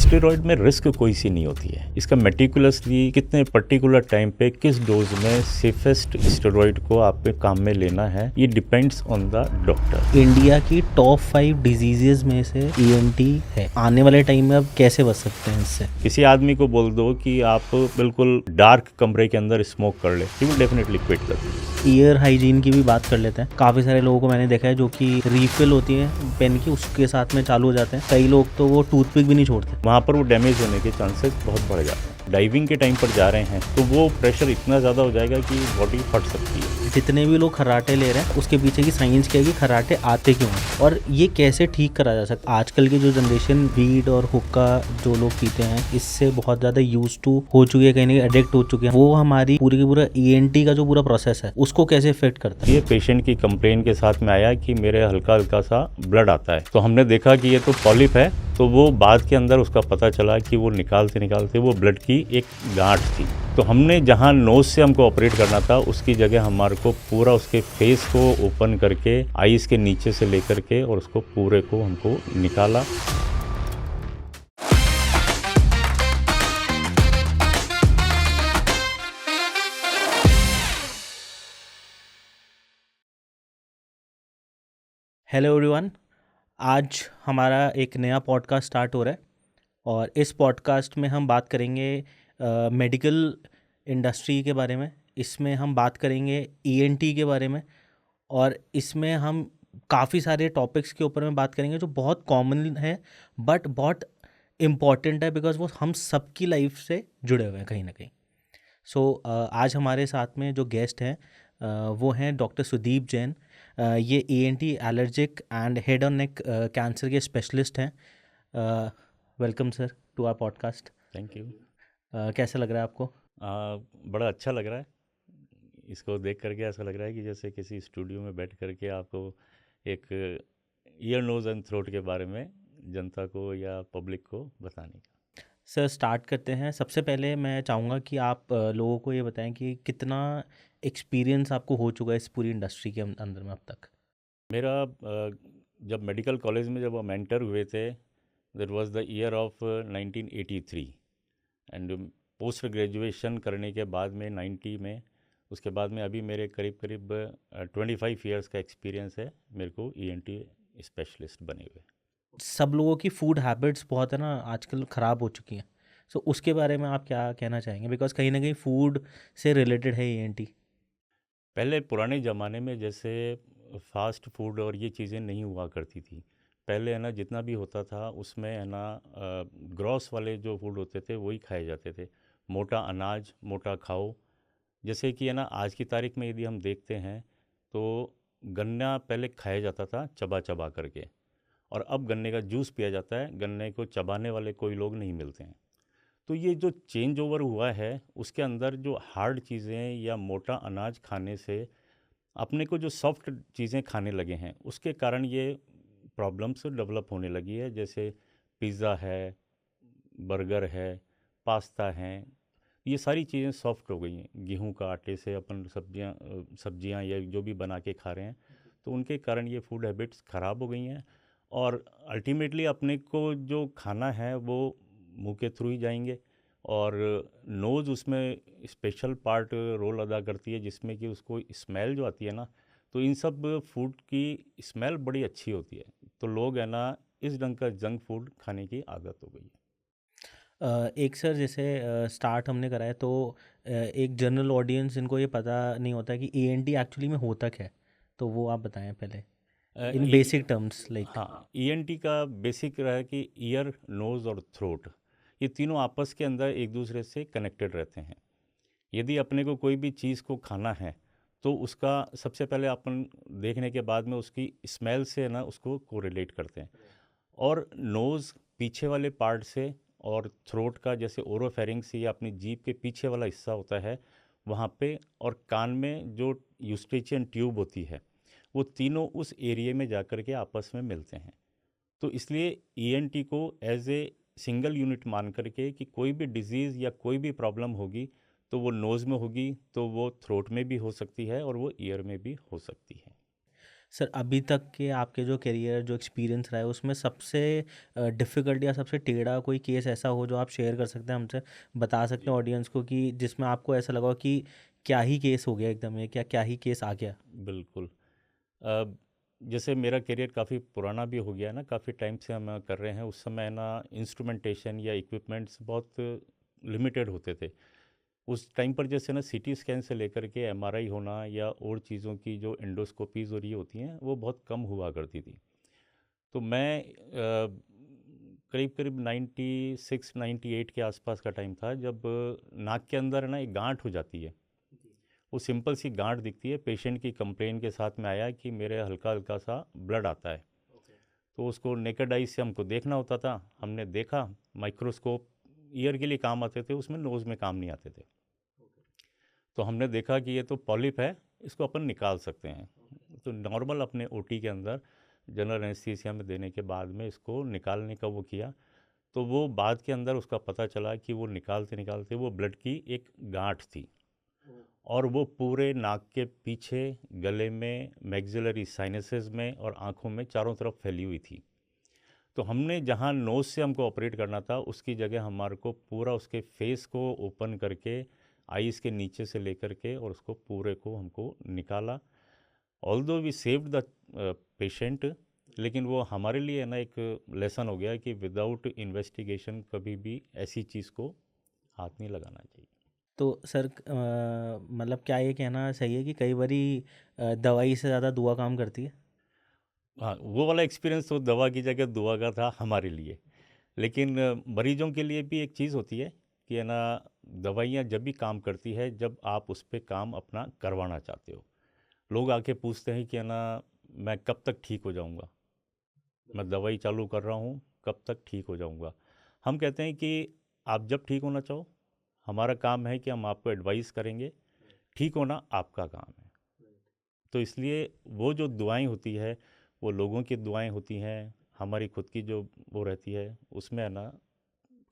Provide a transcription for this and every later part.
Steroid में risk कोई सी नहीं होती है। इसका मेटिकुलसली कितने पर्टिकुलर टाइम पे किस डोज में सेफेस्ट स्टेरॉइड को आपके काम में लेना है, ये depends on the doctor. India की टॉप 5 डिजीजेस में से ईएनटी है। आने वाले टाइम में अब कैसे बच सकते हैं इससे? किसी आदमी को बोल दो कि आप बिल्कुल डार्क कमरे के अंदर स्मोक कर ले, he will definitely quit that. Year hygiene की भी बात कर लेते हैं। काफ़ी सारे लोगों को मैंने देखा है जो कि रीफिल होती है पेन की, उसके साथ में चालू हो जाते हैं। कई लोग तो वो टूथपिक भी नहीं छोड़ते। वहाँ पर वो डैमेज होने के चांसेस बहुत बढ़ जाते हैं। डाइविंग के टाइम पर जा रहे हैं तो वो प्रेशर इतना ज़्यादा हो जाएगा कि बॉडी फट सकती है। जितने भी लोग खर्राटे ले रहे हैं उसके पीछे की साइंस क्या है कि खर्राटे आते क्यों हैं और ये कैसे ठीक करा जा सकता है। आजकल की जो जनरेशन वीड और हुक्का जो लोग पीते हैं इससे बहुत ज़्यादा यूज टू हो चुकी है, कहीं ना कहीं एडिक्ट हो चुके हैं। वो हमारी पूरी की पूरा ईएनटी का जो पूरा प्रोसेस है उसको कैसे इफेक्ट करता है। ये पेशेंट की कंप्लेन के साथ में आया कि मेरे हल्का हल्का सा ब्लड आता है, तो हमने देखा कि ये तो पॉलिप है। तो वो बाद के अंदर उसका पता चला कि वो निकालते निकालते वो ब्लड की एक गांठ थी। तो हमने जहां नोज से हमको ऑपरेट करना था उसकी जगह हमारे को पूरा उसके फेस को ओपन करके आईज के नीचे से लेकर के और उसको पूरे को हमको निकाला। हेलो एवरीवन, आज हमारा एक नया पॉडकास्ट स्टार्ट हो रहा है और इस पॉडकास्ट में हम बात करेंगे मेडिकल इंडस्ट्री के बारे में। इसमें हम बात करेंगे ईएनटी के बारे में और इसमें हम काफ़ी सारे टॉपिक्स के ऊपर में बात करेंगे जो बहुत कॉमन है बट बहुत इम्पॉर्टेंट है बिकॉज वो हम सबकी लाइफ से जुड़े हुए हैं कहीं ना कहीं। आज हमारे साथ में जो गेस्ट हैं वो हैं डॉक्टर सुदीप जैन। ये ईएनटी एलर्जिक एंड हेड और नेक कैंसर के स्पेशलिस्ट हैं। Welcome sir to our podcast. Thank you. कैसा लग रहा है आपको? बड़ा अच्छा लग रहा है। इसको देख करके ऐसा लग रहा है कि जैसे किसी स्टूडियो में बैठ करके आपको एक ईयर नोज़ एंड थ्रोट के बारे में जनता को या पब्लिक को बताने का। सर स्टार्ट करते हैं। सबसे पहले मैं चाहूँगा कि आप लोगों को ये बताएं कि कितना एक्सपीरियंस आपको हो चुका है इस पूरी इंडस्ट्री के अंदर में अब तक। मेरा जब मेडिकल कॉलेज में जब हम एंटर हुए थे, that was the year of 1983 and post graduation करने के बाद में 90 में, उसके बाद में अभी मेरे करीब करीब 25 ईयर्स का एक्सपीरियंस है मेरे को ईएनटी स्पेशलिस्ट बने हुए। सब लोगों की फूड हैबिट्स बहुत है ना आजकल ख़राब हो चुकी हैं। सो उसके बारे में आप क्या कहना चाहेंगे बिकॉज कहीं ना कहीं फूड से रिलेटेड है ईएनटी। पहले पुराने ज़माने में जैसे फास्ट फूड और ये चीज़ें नहीं हुआ करती थी। पहले है ना जितना भी होता था उसमें है ना ग्रॉस वाले जो फूड होते थे वही खाए जाते थे। मोटा अनाज मोटा खाओ। जैसे कि है ना आज की तारीख में यदि हम देखते हैं तो गन्ना पहले खाया जाता था चबा चबा करके, और अब गन्ने का जूस पिया जाता है। गन्ने को चबाने वाले कोई लोग नहीं मिलते हैं। तो ये जो चेंज ओवर हुआ है उसके अंदर जो हार्ड चीज़ें या मोटा अनाज खाने से अपने को जो सॉफ्ट चीज़ें खाने लगे हैं उसके कारण ये प्रॉब्लम्स डेवलप होने लगी है। जैसे पिज़्ज़ा है, बर्गर है, पास्ता है, ये सारी चीज़ें सॉफ्ट हो गई हैं। गेहूं का आटे से अपन सब्जियां या जो भी बना के खा रहे हैं, तो उनके कारण ये फूड हैबिट्स ख़राब हो गई हैं। और अल्टीमेटली अपने को जो खाना है वो मुंह के थ्रू ही जाएंगे, और नोज़ उसमें स्पेशल पार्ट रोल अदा करती है जिसमें कि उसको स्मेल जो आती है ना, तो इन सब फूड की स्मेल बड़ी अच्छी होती है। तो लोग है ना इस ढंग का जंक फूड खाने की आदत हो गई है। एक सर जैसे स्टार्ट हमने करा है तो एक जनरल ऑडियंस इनको ये पता नहीं होता कि ईएनटी एक्चुअली में होता क्या है। तो वो आप बताएं पहले इन बेसिक टर्म्स लाइक। हाँ, ईएनटी का बेसिक रहा है कि ईयर, नोज़ और थ्रोट, ये तीनों आपस के अंदर एक दूसरे से कनेक्टेड रहते हैं। यदि अपने को कोई भी चीज़ को खाना है तो उसका सबसे पहले अपन देखने के बाद में उसकी स्मेल से ना उसको कोरिलेट करते हैं। और नोज़ पीछे वाले पार्ट से, और थ्रोट का जैसे ओरोफेरिंग्स या अपनी जीभ के पीछे वाला हिस्सा होता है वहाँ पे, और कान में जो यूस्ट्रेचियन ट्यूब होती है, वो तीनों उस एरिया में जाकर के आपस में मिलते हैं। तो इसलिए ईएनटी को एज ए सिंगल यूनिट मान करके कि कोई भी डिजीज़ या कोई भी प्रॉब्लम होगी तो वो नोज़ में होगी, तो वो थ्रोट में भी हो सकती है और वो ईयर में भी हो सकती है। सर अभी तक के आपके जो करियर जो एक्सपीरियंस रहा है उसमें सबसे डिफ़िकल्ट या सबसे टेढ़ा कोई केस ऐसा हो जो आप शेयर कर सकते हैं हमसे, बता सकते जी, हैं ऑडियंस को, कि जिसमें आपको ऐसा लगा हो कि क्या ही केस हो गया एकदम, ये क्या क्या ही केस आ गया। बिल्कुल। अ, जैसे मेरा करियर काफ़ी पुराना भी हो गया है ना, काफ़ी टाइम से हम कर रहे हैं। उस समय ना इंस्ट्रूमेंटेशन या इक्विपमेंट्स बहुत लिमिटेड होते थे। उस टाइम पर जैसे ना सीटी स्कैन से लेकर के एमआरआई होना या और चीज़ों की जो एंडोस्कोपीज़ और ये होती हैं, वो बहुत कम हुआ करती थी। तो मैं करीब-करीब 96, 98 के आसपास का टाइम था, जब नाक के अंदर है ना एक गाँठ हो जाती है। वो सिंपल सी गांठ दिखती है, पेशेंट की कंप्लेन के साथ में आया कि मेरे हल्का हल्का सा ब्लड आता है। तो उसको नेकेड आई से हमको देखना होता था। हमने देखा, माइक्रोस्कोप ईयर के लिए काम आते थे, उसमें नोज़ में काम नहीं आते थे। तो हमने देखा कि ये तो पॉलिप है, इसको अपन निकाल सकते हैं। तो नॉर्मल अपने ओटी के अंदर जनरल एनेस्थीसिया में देने के बाद में इसको निकालने का वो किया। तो वो बाद के अंदर उसका पता चला कि वो निकालते निकालते वो ब्लड की एक गांठ थी, और वो पूरे नाक के पीछे, गले में, मैक्सिलरी साइनसेस में और आँखों में चारों तरफ फैली हुई थी। तो हमने जहाँ नोज़ से हमको ऑपरेट करना था, उसकी जगह हमारे को पूरा उसके फेस को ओपन करके, आईज़ के नीचे से लेकर के और उसको पूरे को हमको निकाला। Although we saved the patient, लेकिन वो हमारे लिए है ना एक लेसन हो गया कि विदाउट इन्वेस्टिगेशन कभी भी ऐसी चीज़ को हाथ नहीं लगाना चाहिए। तो सर मतलब क्या ये कहना सही है कि कई बारी दवाई से ज़्यादा दुआ काम करती है? हाँ, वो वाला एक्सपीरियंस तो दवा की जगह दुआ का था हमारे लिए। लेकिन मरीजों के लिए भी एक चीज़ होती है कि है ना, दवाइयाँ जब भी काम करती है जब आप उस पे काम अपना करवाना चाहते हो। लोग आके पूछते हैं कि है ना, मैं कब तक ठीक हो जाऊँगा? मैं दवाई चालू कर रहा हूँ, कब तक ठीक हो जाऊँगा? हम कहते हैं कि आप जब ठीक होना चाहो, हमारा काम है कि हम आपको एडवाइस करेंगे, ठीक होना आपका काम है। तो इसलिए वो जो दुआएँ होती है, वो लोगों की दुआएँ होती हैं, हमारी खुद की जो वो रहती है, उसमें है ना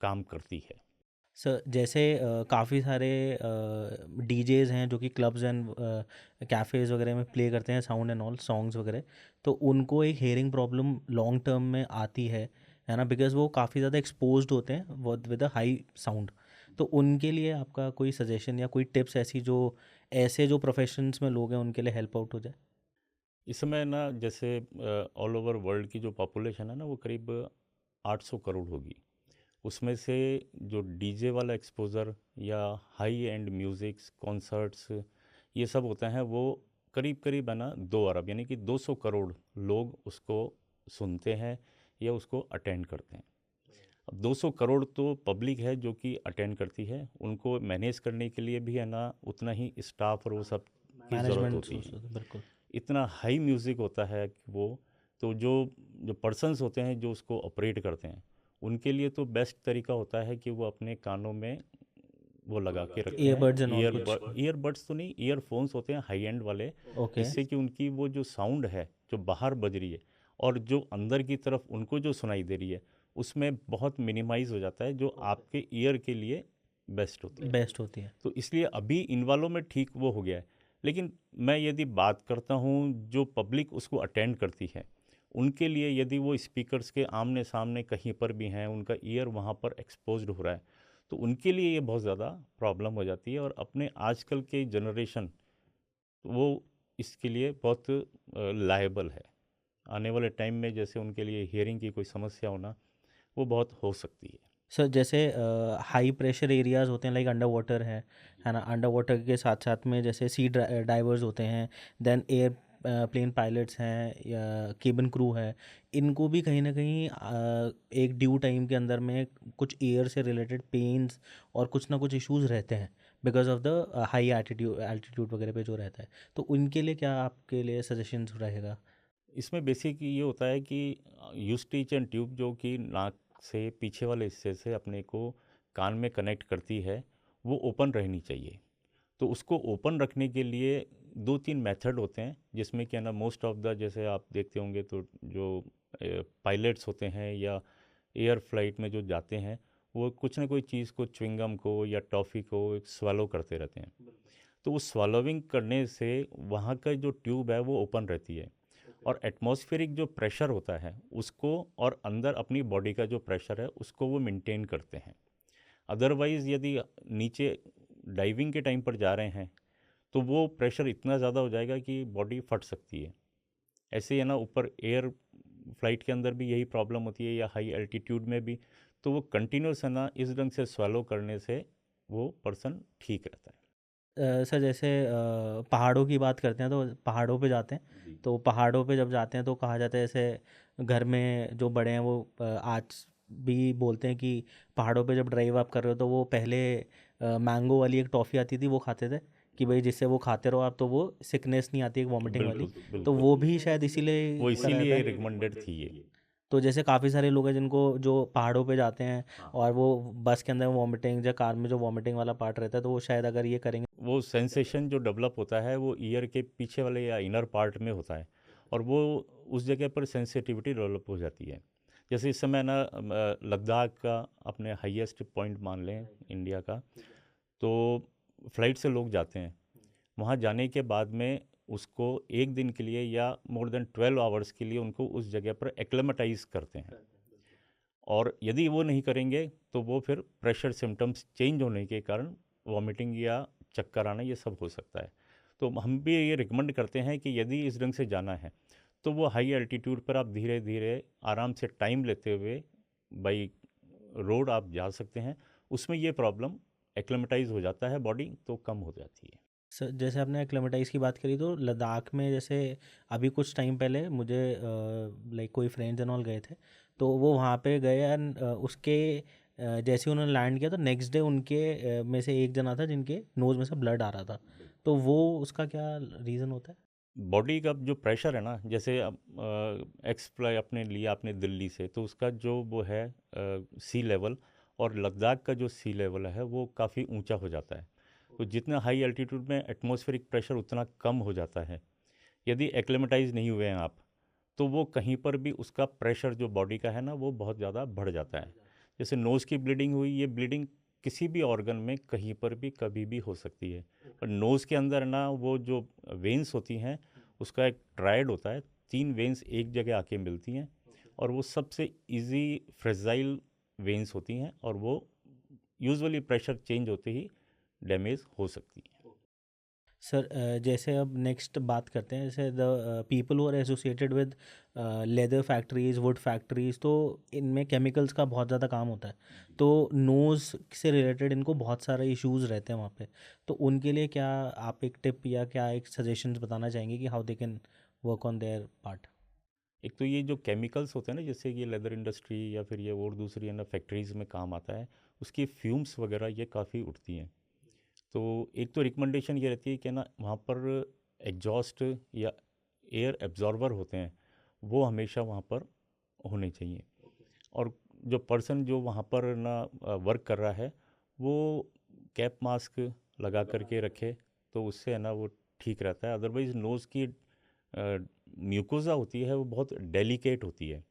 काम करती है। सर जैसे काफ़ी सारे डीजेज़ हैं जो कि क्लब्स एंड कैफ़ेज़ वगैरह में प्ले करते हैं साउंड एंड ऑल सॉन्ग्स वगैरह, तो उनको एक हेयरिंग प्रॉब्लम लॉन्ग टर्म में आती है ना, बिकॉज़ वो काफ़ी ज़्यादा एक्सपोज्ड होते हैं विद अ हाई साउंड। तो उनके लिए आपका कोई सजेशन या कोई टिप्स ऐसी जो ऐसे जो प्रोफेशंस में लोग हैं उनके लिए हेल्प आउट हो जाए? इस समय ना जैसे ऑल ओवर वर्ल्ड की जो पॉपुलेशन है ना, वो करीब 800 करोड़ होगी। उसमें से जो डीजे वाला एक्सपोज़र या हाई एंड म्यूज़िक्स, कॉन्सर्ट्स, ये सब होते हैं, वो करीब करीब है ना 2 अरब यानी कि 200 करोड़ लोग उसको सुनते हैं या उसको अटेंड करते हैं। अब 200 करोड़ तो पब्लिक है जो कि अटेंड करती है, उनको मैनेज करने के लिए भी है ना उतना ही स्टाफ और वो सब की ज़रूरत मैनेजमेंट होती है। बिल्कुल। इतना हाई म्यूज़िक होता है कि वो, तो जो जो पर्सन्स होते हैं जो उसको ऑपरेट करते हैं, उनके लिए तो बेस्ट तरीका होता है कि वो अपने कानों में वो लगा के रखते हैं। ईयरबड्स एंड ऑल कुछ। ईयरबड्स तो नहीं, ईयरफोन्स होते हैं हाई एंड वाले, ओके। जिससे कि उनकी वो जो साउंड है जो बाहर बज रही है और जो अंदर की तरफ उनको जो सुनाई दे रही है, उसमें बहुत मिनिमाइज हो जाता है, जो आपके ईयर के लिए बेस्ट होती है। बेस्ट होती है। तो इसलिए अभी इन वालों में ठीक वो हो गया है। लेकिन मैं यदि बात करता हूँ जो पब्लिक उसको अटेंड करती है, उनके लिए यदि वो स्पीकर्स के आमने सामने कहीं पर भी हैं, उनका ईयर वहाँ पर एक्सपोज्ड हो रहा है, तो उनके लिए ये बहुत ज़्यादा प्रॉब्लम हो जाती है। और अपने आजकल के जनरेशन, वो इसके लिए बहुत लायबल है। आने वाले टाइम में जैसे उनके लिए हियरिंग की कोई समस्या होना, वो बहुत हो सकती है। सर जैसे हाई प्रेशर एरियाज होते हैं लाइक अंडर वाटर है ना, अंडर वाटर के साथ साथ में जैसे सी डाइवर्स होते हैं, देन एयर प्लेन पायलट्स हैं या केबिन क्रू है, इनको भी कहीं ना कहीं एक ड्यू टाइम के अंदर में कुछ एयर से रिलेटेड पेन्स और कुछ ना कुछ इश्यूज रहते हैं because of the high altitude altitude वगैरह पे जो रहता है, तो उनके लिए क्या आपके लिए सजेशंस रहेगा? इसमें बेसिक ये होता है कि यूस्टिच एंड ट्यूब जो कि नाक से पीछे वाले हिस्से से अपने को कान में कनेक्ट करती है, वो ओपन रहनी चाहिए। तो उसको ओपन रखने के लिए 2-3 मेथड होते हैं, जिसमें क्या ना मोस्ट ऑफ द, जैसे आप देखते होंगे तो जो पायलट्स होते हैं या एयर फ्लाइट में जो जाते हैं, वो कुछ ना कोई चीज़ को, च्युइंगम को या टॉफ़ी को स्वैलो करते रहते हैं। तो उस स्वैलोइंग करने से वहाँ का जो ट्यूब है वो ओपन रहती है। और एटमॉस्फेरिक जो प्रेशर होता है उसको, और अंदर अपनी बॉडी का जो प्रेशर है उसको वो मेंटेन करते हैं। अदरवाइज़ यदि नीचे डाइविंग के टाइम पर जा रहे हैं तो वो प्रेशर इतना ज़्यादा हो जाएगा कि बॉडी फट सकती है। ऐसे ही है ना, ऊपर एयर फ्लाइट के अंदर भी यही प्रॉब्लम होती है या हाई एल्टीट्यूड में भी। तो वो कंटिन्यूस है ना इस ढंग से स्वेलो करने से वो पर्सन ठीक रहता है। सर जैसे पहाड़ों की बात करते हैं तो पहाड़ों पे जाते हैं, जी। तो पहाड़ों पे जब जाते हैं तो कहा जाता है जैसे घर में जो बड़े हैं वो आज भी बोलते हैं कि पहाड़ों पे जब ड्राइव आप कर रहे हो तो वो पहले मैंगो वाली एक टॉफ़ी आती थी वो खाते थे कि भाई जिससे वो खाते रहो आप तो वो सिकनेस नहीं आती एक वॉमिटिंग वाली। बिल्कुल तो बिल्कुल। वो भी शायद इसीलिए वो करा जाता इसीलिए है। रिकमेंडेड थी ये। तो जैसे काफ़ी सारे लोग हैं जिनको जो पहाड़ों पे जाते हैं हाँ। और वो बस के अंदर वॉमिटिंग या कार में जो वॉमिटिंग वाला पार्ट रहता है तो वो शायद अगर ये करेंगे। वो सेंसेशन जो डेवलप होता है वो ईयर के पीछे वाले या इनर पार्ट में होता है, और वो उस जगह पर सेंसिटिविटी डेवलप हो जाती है। जैसे इस समय ना लद्दाख का अपने हाईएस्ट पॉइंट मान लें इंडिया का, तो फ्लाइट से लोग जाते हैं। वहाँ जाने के बाद में उसको एक दिन के लिए या मोर देन 12 आवर्स के लिए उनको उस जगह पर एक्लेमेटाइज करते हैं। और यदि वो नहीं करेंगे तो वो फिर प्रेशर सिम्टम्स चेंज होने के कारण वॉमिटिंग या चक्कर आना ये सब हो सकता है। तो हम भी ये रिकमेंड करते हैं कि यदि इस ढंग से जाना है तो वो हाई एल्टीट्यूड पर आप धीरे धीरे आराम से टाइम लेते हुए बाई रोड आप जा सकते हैं। उसमें ये प्रॉब्लम एक्लेमेटाइज हो जाता है बॉडी, तो कम हो जाती है। सर जैसे आपने एक्लेमेटाइज की बात करी तो लद्दाख में जैसे अभी कुछ टाइम पहले मुझे लाइक कोई फ्रेंड्स एंड ऑल गए थे, तो वो वहाँ पे गए एंड उसके जैसे ही उन्होंने लैंड किया तो नेक्स्ट डे उनके में से एक जना था जिनके नोज़ में से ब्लड आ रहा था। तो वो उसका क्या रीज़न होता है? बॉडी का जो प्रेशर है ना, जैसे अब एक्स फ्लाई अपने लिया आपने दिल्ली से, तो उसका जो वो है सी लेवल, और लद्दाख का जो सी लेवल है वो काफ़ी ऊंचा हो जाता है। तो जितना हाई एल्टीट्यूड में एटमॉस्फेरिक प्रेशर उतना कम हो जाता है। यदि एक्लेमेटाइज नहीं हुए हैं आप, तो वो कहीं पर भी उसका प्रेशर जो बॉडी का है ना वो बहुत ज़्यादा बढ़ जाता है। जैसे नोज़ की ब्लीडिंग हुई, ये ब्लीडिंग किसी भी ऑर्गन में कहीं पर भी कभी भी हो सकती है। पर नोज़ के अंदर ना वो जो वेन्स होती हैं उसका एक ट्रायड होता है, 3 वेन्स एक जगह आके मिलती हैं, और वो सबसे इजी फ्रेजाइल वेन्स होती हैं, और वो यूजुअली प्रेशर चेंज होते ही डैमेज हो सकती हैं। सर जैसे अब नेक्स्ट बात करते हैं जैसे the people who are associated with leather factories wood factories, तो इनमें केमिकल्स का बहुत ज़्यादा काम होता है। तो नोज़ से रिलेटेड इनको बहुत सारे इश्यूज रहते हैं वहाँ पे, तो उनके लिए क्या आप एक टिप या क्या एक सजेशंस बताना चाहेंगे कि how they can work on their part? एक तो ये जो केमिकल्स होते हैं ना, जैसे ये लेदर इंडस्ट्री या फिर ये और दूसरी है ना फैक्ट्रीज़ में काम आता है, उसकी फ्यूम्स वगैरह ये काफ़ी उठती हैं। तो एक तो रिकमेंडेशन ये रहती है कि ना वहाँ पर एग्जॉस्ट या एयर एब्जॉर्बर होते हैं, वो हमेशा वहाँ पर होने चाहिए। और जो पर्सन जो वहाँ पर ना वर्क कर रहा है वो कैप मास्क लगा करके रखे, तो उससे है ना वो ठीक रहता है। अदरवाइज़ नोज़ की म्यूकोज़ा होती है वो बहुत डेलिकेट होती है,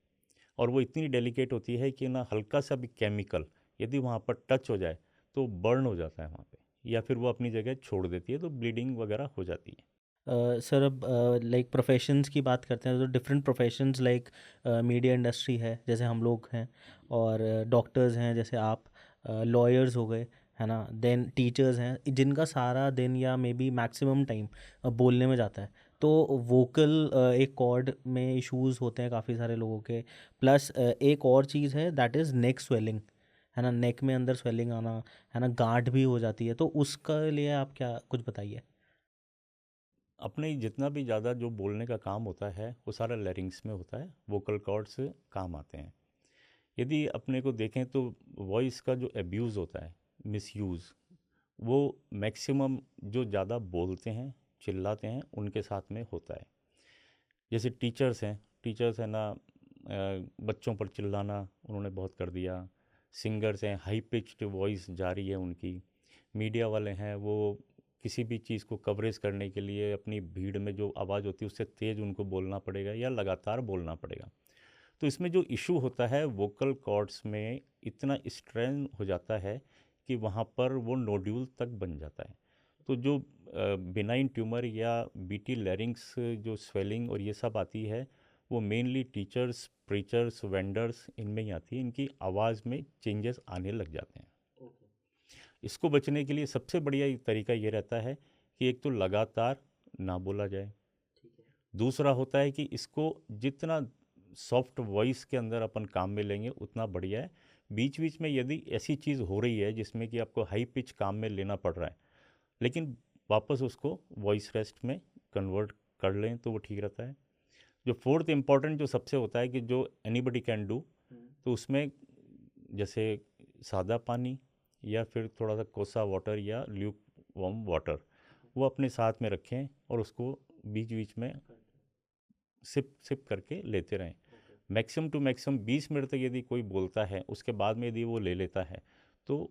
और वो इतनी डेलिकेट होती है कि ना हल्का सा भी केमिकल यदि वहाँ पर टच हो जाए तो बर्न हो जाता है वहाँ पे, या फिर वो अपनी जगह छोड़ देती है, तो ब्लीडिंग वगैरह हो जाती है। सर अब लाइक प्रोफेशंस की बात करते हैं तो different professions like media industry है जैसे हम लोग हैं, और डॉक्टर्स हैं जैसे आप, लॉयर्स हो गए है ना, देन टीचर्स हैं जिनका सारा दिन या मे बी मैक्सिमम टाइम बोलने में जाता है। तो वोकल एक कॉर्ड में इश्यूज होते हैं काफ़ी सारे लोगों के, प्लस एक और चीज़ है दैट इज़ नेक स्वेलिंग, है ना, नेक में अंदर स्वेलिंग आना, है ना, गांठ भी हो जाती है। तो उसका लिए आप क्या कुछ बताइए? अपने जितना भी ज़्यादा जो बोलने का काम होता है वो सारा लैरिंग्स में होता है, वोकल कॉर्ड्स काम आते हैं। यदि अपने को देखें तो वॉइस का जो एब्यूज़ होता है, मिसयूज़, वो मैक्सिमम जो ज़्यादा बोलते हैं चिल्लाते हैं उनके साथ में होता है। जैसे टीचर्स हैं ना, बच्चों पर चिल्लाना उन्होंने बहुत कर दिया। सिंगर्स हैं, हाई पिच्ड वॉइस जा रही है उनकी। मीडिया वाले हैं, वो किसी भी चीज़ को कवरेज करने के लिए अपनी भीड़ में जो आवाज़ होती है उससे तेज़ उनको बोलना पड़ेगा या लगातार बोलना पड़ेगा। तो इसमें जो इशू होता है वोकल कॉर्ड्स में, इतना स्ट्रेन हो जाता है कि वहाँ पर वो नोड्यूल तक बन जाता है। तो जो बिनाइन ट्यूमर या बीटी लैरिंग्स जो स्वेलिंग और ये सब आती है, वो मेनली टीचर्स, प्रीचर्स, वेंडर्स इनमें ही आती है। इनकी आवाज़ में चेंजेस आने लग जाते हैं। इसको बचने के लिए सबसे बढ़िया तरीका ये रहता है कि एक तो लगातार ना बोला जाए। दूसरा होता है कि इसको जितना सॉफ्ट वॉइस के अंदर अपन काम में लेंगे उतना बढ़िया है। बीच बीच में यदि ऐसी चीज़ हो रही है जिसमें कि आपको हाई पिच काम में लेना पड़ रहा है, लेकिन वापस उसको वॉइस रेस्ट में कन्वर्ट कर लें तो वो ठीक रहता है। जो फोर्थ इम्पॉर्टेंट जो सबसे होता है कि जो एनीबडी कैन डू, तो उसमें जैसे सादा पानी या फिर थोड़ा सा कोसा वाटर या ल्यूक वार्म वाटर वो अपने साथ में रखें और उसको बीच बीच में सिप सिप करके लेते रहें। मैक्सिमम टू मैक्सिमम 20 मिनट तक यदि कोई बोलता है, उसके बाद में यदि वो ले लेता है तो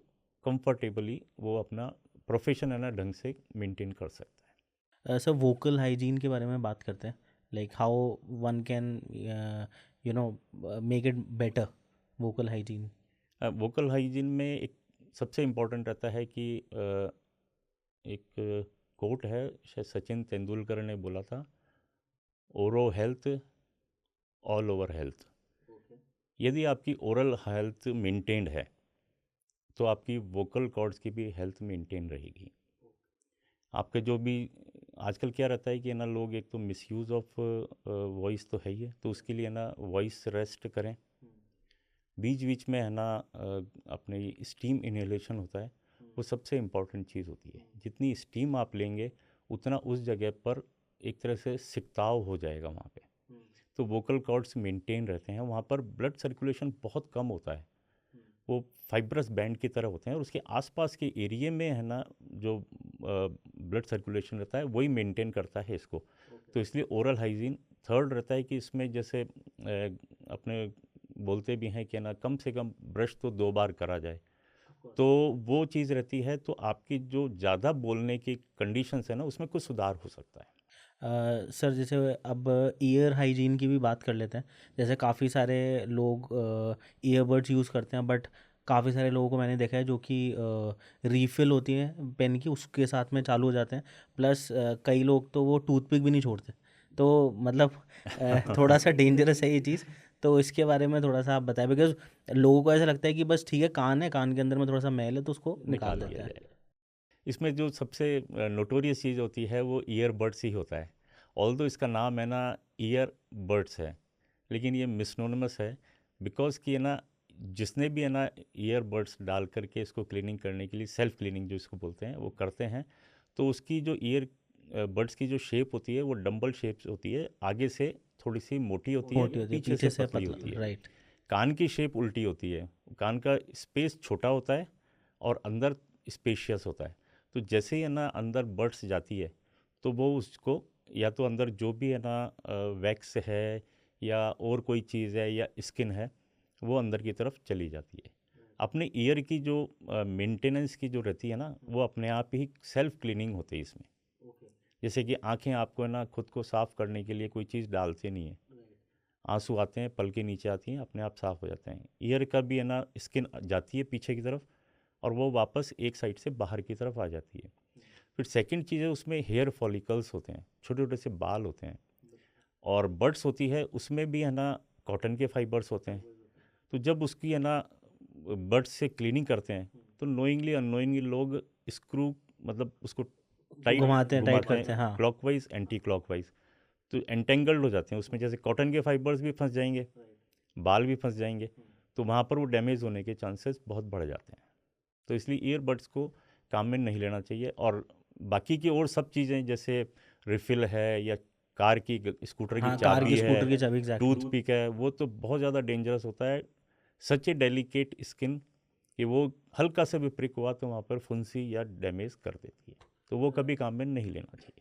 कंफर्टेबली वो अपना प्रोफेशन है ना ढंग से मेंटेन कर सकता सर वोकल हाइजीन के बारे में बात करते हैं, like how one can you know make it better, vocal hygiene. है। वोकल हाइजीन में एक सबसे इम्पोर्टेंट रहता है कि एक कोट है, शायद सचिन तेंदुलकर ने बोला था, ओरो हेल्थ ऑल ओवर हेल्थ। यदि आपकी ओरल हेल्थ मेंटेन्ड है तो आपकी वोकल कॉर्ड्स की भी हेल्थ मेंटेन रहेगी। आपके जो भी आजकल क्या रहता है कि ना लोग एक तो मिसयूज़ ऑफ वॉइस तो है ही है, तो उसके लिए ना वॉइस रेस्ट करें। बीच बीच में है ना अपने स्टीम इनहेलेशन होता है, वो सबसे इम्पॉर्टेंट चीज़ होती है। जितनी स्टीम आप लेंगे उतना उस जगह पर एक तरह से सिकताव हो जाएगा वहाँ पे, तो वोकल कॉर्ड्स मेंटेन रहते हैं। वहाँ पर ब्लड सर्कुलेशन बहुत कम होता है, वो फाइब्रस बैंड की तरह होते हैं, और उसके आसपास के एरिया में है ना जो ब्लड सर्कुलेशन रहता है वही मेंटेन करता है इसको। तो इसलिए ओरल हाइजीन थर्ड रहता है कि इसमें जैसे अपने बोलते भी हैं कि ना कम से कम ब्रश तो 2 बार करा जाए, तो वो चीज़ रहती है। तो आपकी जो ज़्यादा बोलने की कंडीशंस है ना उसमें कुछ सुधार हो सकता है। सर जैसे अब ईयर हाइजीन की भी बात कर लेते हैं। जैसे काफ़ी सारे लोग ईयरबड्स यूज़ करते हैं, बट काफ़ी सारे लोगों को मैंने देखा है जो कि रीफिल होती है पेन की, उसके साथ में चालू हो जाते हैं। प्लस कई लोग तो वो टूथपिक भी नहीं छोड़ते, तो मतलब थोड़ा सा डेंजरस है ये चीज़। तो इसके बारे में थोड़ा सा आप बताएं, बिकॉज लोगों को ऐसा लगता है कि बस ठीक है, कान है, कान के अंदर में थोड़ा सा मैल है तो उसको निकाल निकाल दिया देते हैं। जाए। इसमें जो सबसे नोटोरियस चीज़ होती है वो ईयरबड्स ही होता है। ऑल्दो इसका नाम है ना ईयरबड्स है, लेकिन ये मिसनोनिमस है। बिकॉज़ कि है ना जिसने भी है ना ईयरबड्स डाल करके इसको क्लीनिंग करने के लिए सेल्फ क्लीनिंग जो इसको बोलते हैं वो करते हैं, तो उसकी जो ईयर बड्स की जो शेप होती है वो डंबल शेप्स होती है। आगे से थोड़ी सी मोटी होती है, मोटी होती है, पीछे से पीछे से पतली होती पतला, है। राइट। कान की शेप उल्टी होती है, कान का स्पेस छोटा होता है और अंदर स्पेशियस होता है। तो जैसे ही है ना अंदर बड्स जाती है तो वो उसको या तो अंदर जो भी है ना वैक्स है या और कोई चीज़ है या स्किन है वो अंदर की तरफ चली जाती है। अपने ईयर की जो मेंटेनेंस की जो रहती है ना वो अपने आप ही सेल्फ क्लीनिंग होती है इसमें। जैसे कि आंखें आपको है ना खुद को साफ़ करने के लिए कोई चीज़ डालते नहीं है, आंसू आते हैं पल के नीचे आती हैं, अपने आप साफ़ हो जाते हैं। ईयर का भी है ना स्किन जाती है पीछे की तरफ और वो वापस एक साइड से बाहर की तरफ आ जाती है। फिर सेकंड चीज़ है, उसमें हेयर फॉलिकल्स होते हैं, छोटे छोटे से बाल होते हैं। और बड्स होती है उसमें भी है ना कॉटन के फाइबर्स होते हैं। तो जब उसकी है ना बड्स से क्लीनिंग करते हैं तो नोइंगली अननोइंगली लोग स्क्रू मतलब उसको टाइट घुमाते हैं, टाइट घुमाते करते हैं, हैं, हाँ। Clockwise anti clockwise. तो एंटेंगल्ड हो जाते हैं उसमें, जैसे कॉटन के फाइबर्स भी फंस जाएंगे, बाल भी फंस जाएंगे, तो वहाँ पर वो डैमेज होने के चांसेस बहुत बढ़ जाते हैं। तो इसलिए ईयरबड्स को काम में नहीं लेना चाहिए। और बाकी की और सब चीज़ें जैसे रिफ़िल है या कार की स्कूटर की हाँ, कार चाबी की, है, स्कूटर की चाबी, एग्जैक्टली। टूथपिक है, वो तो बहुत ज़्यादा डेंजरस होता है। सच ए डेलिकेट स्किन कि वो हल्का सा भी प्रिक हुआ तो वहाँ पर फुंसी या डैमेज कर देती है, तो वो कभी काम में नहीं लेना चाहिए।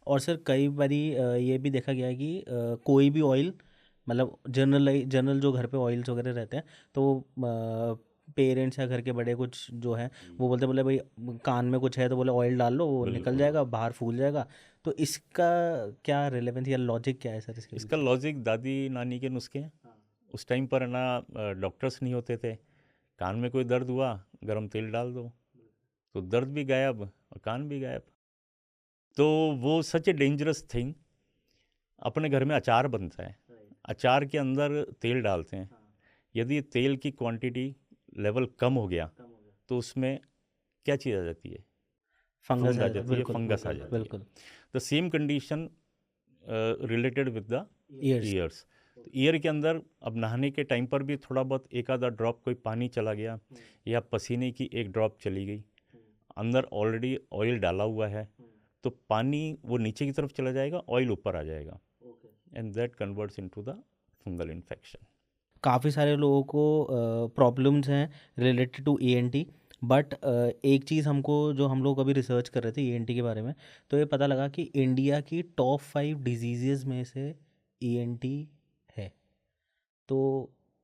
और सर कई बारी ये भी देखा गया है कि कोई भी ऑयल, मतलब जनरल जो घर पे ऑयल्स वगैरह रहते हैं, तो पेरेंट्स या घर के बड़े कुछ जो हैं वो बोलते बोले भाई कान में कुछ है तो बोले ऑयल डाल लो, वो निकल बिल्कुल। जाएगा, बाहर फूल जाएगा। तो इसका क्या रिलेवेंस या लॉजिक क्या है सर इसके इसका पीछे? लॉजिक दादी नानी के नुस्खे हैं। उस टाइम पर ना डॉक्टर्स नहीं होते थे, कान में कोई दर्द हुआ गरम तेल डाल दो तो दर्द भी गायब और कान भी गायब। तो वो सच ए डेंजरस थिंग। अपने घर में अचार बनता है, अचार के अंदर तेल डालते हैं, यदि तेल की क्वांटिटी लेवल कम हो गया तो उसमें क्या चीज़ आ जाती है? फंगस फूंद आ है, जाती है, बिल्कुल फंगस आ जाती है। बिल्कुल। The same condition related with the years. Years. तो ईयर के अंदर अब नहाने के टाइम पर भी थोड़ा बहुत एक आधा ड्रॉप कोई पानी चला गया या पसीने की एक ड्रॉप चली गई, अंदर ऑलरेडी ऑयल डाला हुआ है, तो पानी वो नीचे की तरफ चला जाएगा, ऑयल ऊपर आ जाएगा, and that converts into the fungal infection. काफ़ी सारे लोगों को प्रॉब्लम्स हैं रिलेटेड टू ईएनटी, बट एक चीज़ हमको, जो हम लोग अभी रिसर्च कर रहे थे ईएनटी के बारे में, तो ये पता लगा कि इंडिया की टॉप 5 डिजीज़ में से ईएनटी है। तो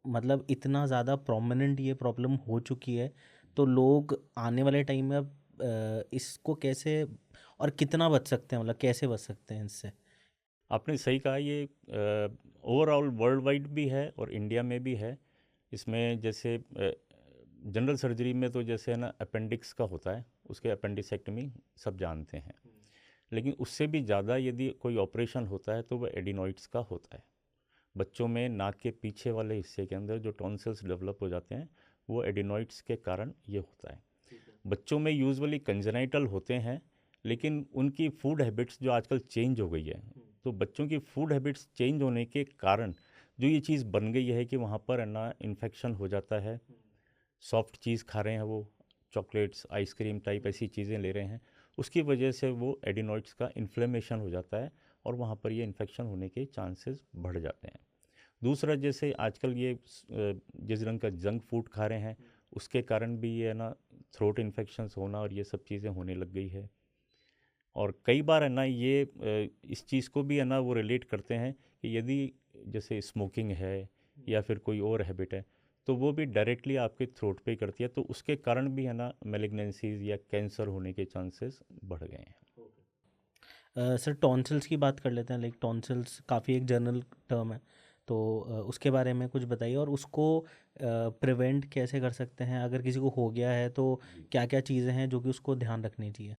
मतलब इतना ज़्यादा प्रोमिनेंट ये प्रॉब्लम हो चुकी है, तो लोग आने वाले टाइम में अब इसको कैसे और कितना बच सकते हैं, मतलब कैसे बच सकते हैं इससे? आपने सही कहा, ये ओवरऑल वर्ल्ड वाइड भी है और इंडिया में भी है। इसमें जैसे जनरल सर्जरी में तो जैसे है ना अपेंडिक्स का होता है, उसके अपेंडिसेक्टमी सब जानते हैं, लेकिन उससे भी ज़्यादा यदि कोई ऑपरेशन होता है तो वह एडिनॉइड्स का होता है। बच्चों में नाक के पीछे वाले हिस्से के अंदर जो टॉन्सिल्स डेवलप हो जाते हैं वो एडिनॉइड्स के कारण ये होता है। बच्चों में यूजुअली कंजेनाइटल होते हैं, लेकिन उनकी फूड हैबिट्स जो आजकल चेंज हो गई है, तो बच्चों की फूड हैबिट्स चेंज होने के कारण जो ये चीज़ बन गई है कि वहाँ पर है ना इन्फेक्शन हो जाता है। सॉफ्ट चीज़ खा रहे हैं वो, चॉकलेट्स आइसक्रीम टाइप ऐसी चीज़ें ले रहे हैं, उसकी वजह से वो एडिनॉइड्स का इन्फ्लेमेशन हो जाता है और वहाँ पर ये इन्फेक्शन होने के चांसेस बढ़ जाते हैं। दूसरा, जैसे आजकल ये जिस रंग का जंक फूड खा रहे हैं उसके कारण भी ये है ना थ्रोट इन्फेक्शंस होना और ये सब चीज़ें होने लग गई है। और कई बार है ना ये इस चीज़ को भी है ना वो रिलेट करते हैं कि यदि जैसे स्मोकिंग है या फिर कोई और हैबिट है तो वो भी डायरेक्टली आपके थ्रोट पे ही करती है, तो उसके कारण भी है ना मेलिग्नेंसीज या कैंसर होने के चांसेस बढ़ गए हैं। सर टॉन्सिल्स की बात कर लेते हैं, लाइक टॉन्सिल्स काफ़ी एक जनरल टर्म है, तो उसके बारे में कुछ बताइए, और उसको प्रिवेंट कैसे कर सकते हैं? अगर किसी को हो गया है तो क्या क्या चीज़ें हैं जो कि उसको ध्यान रखनी चाहिए?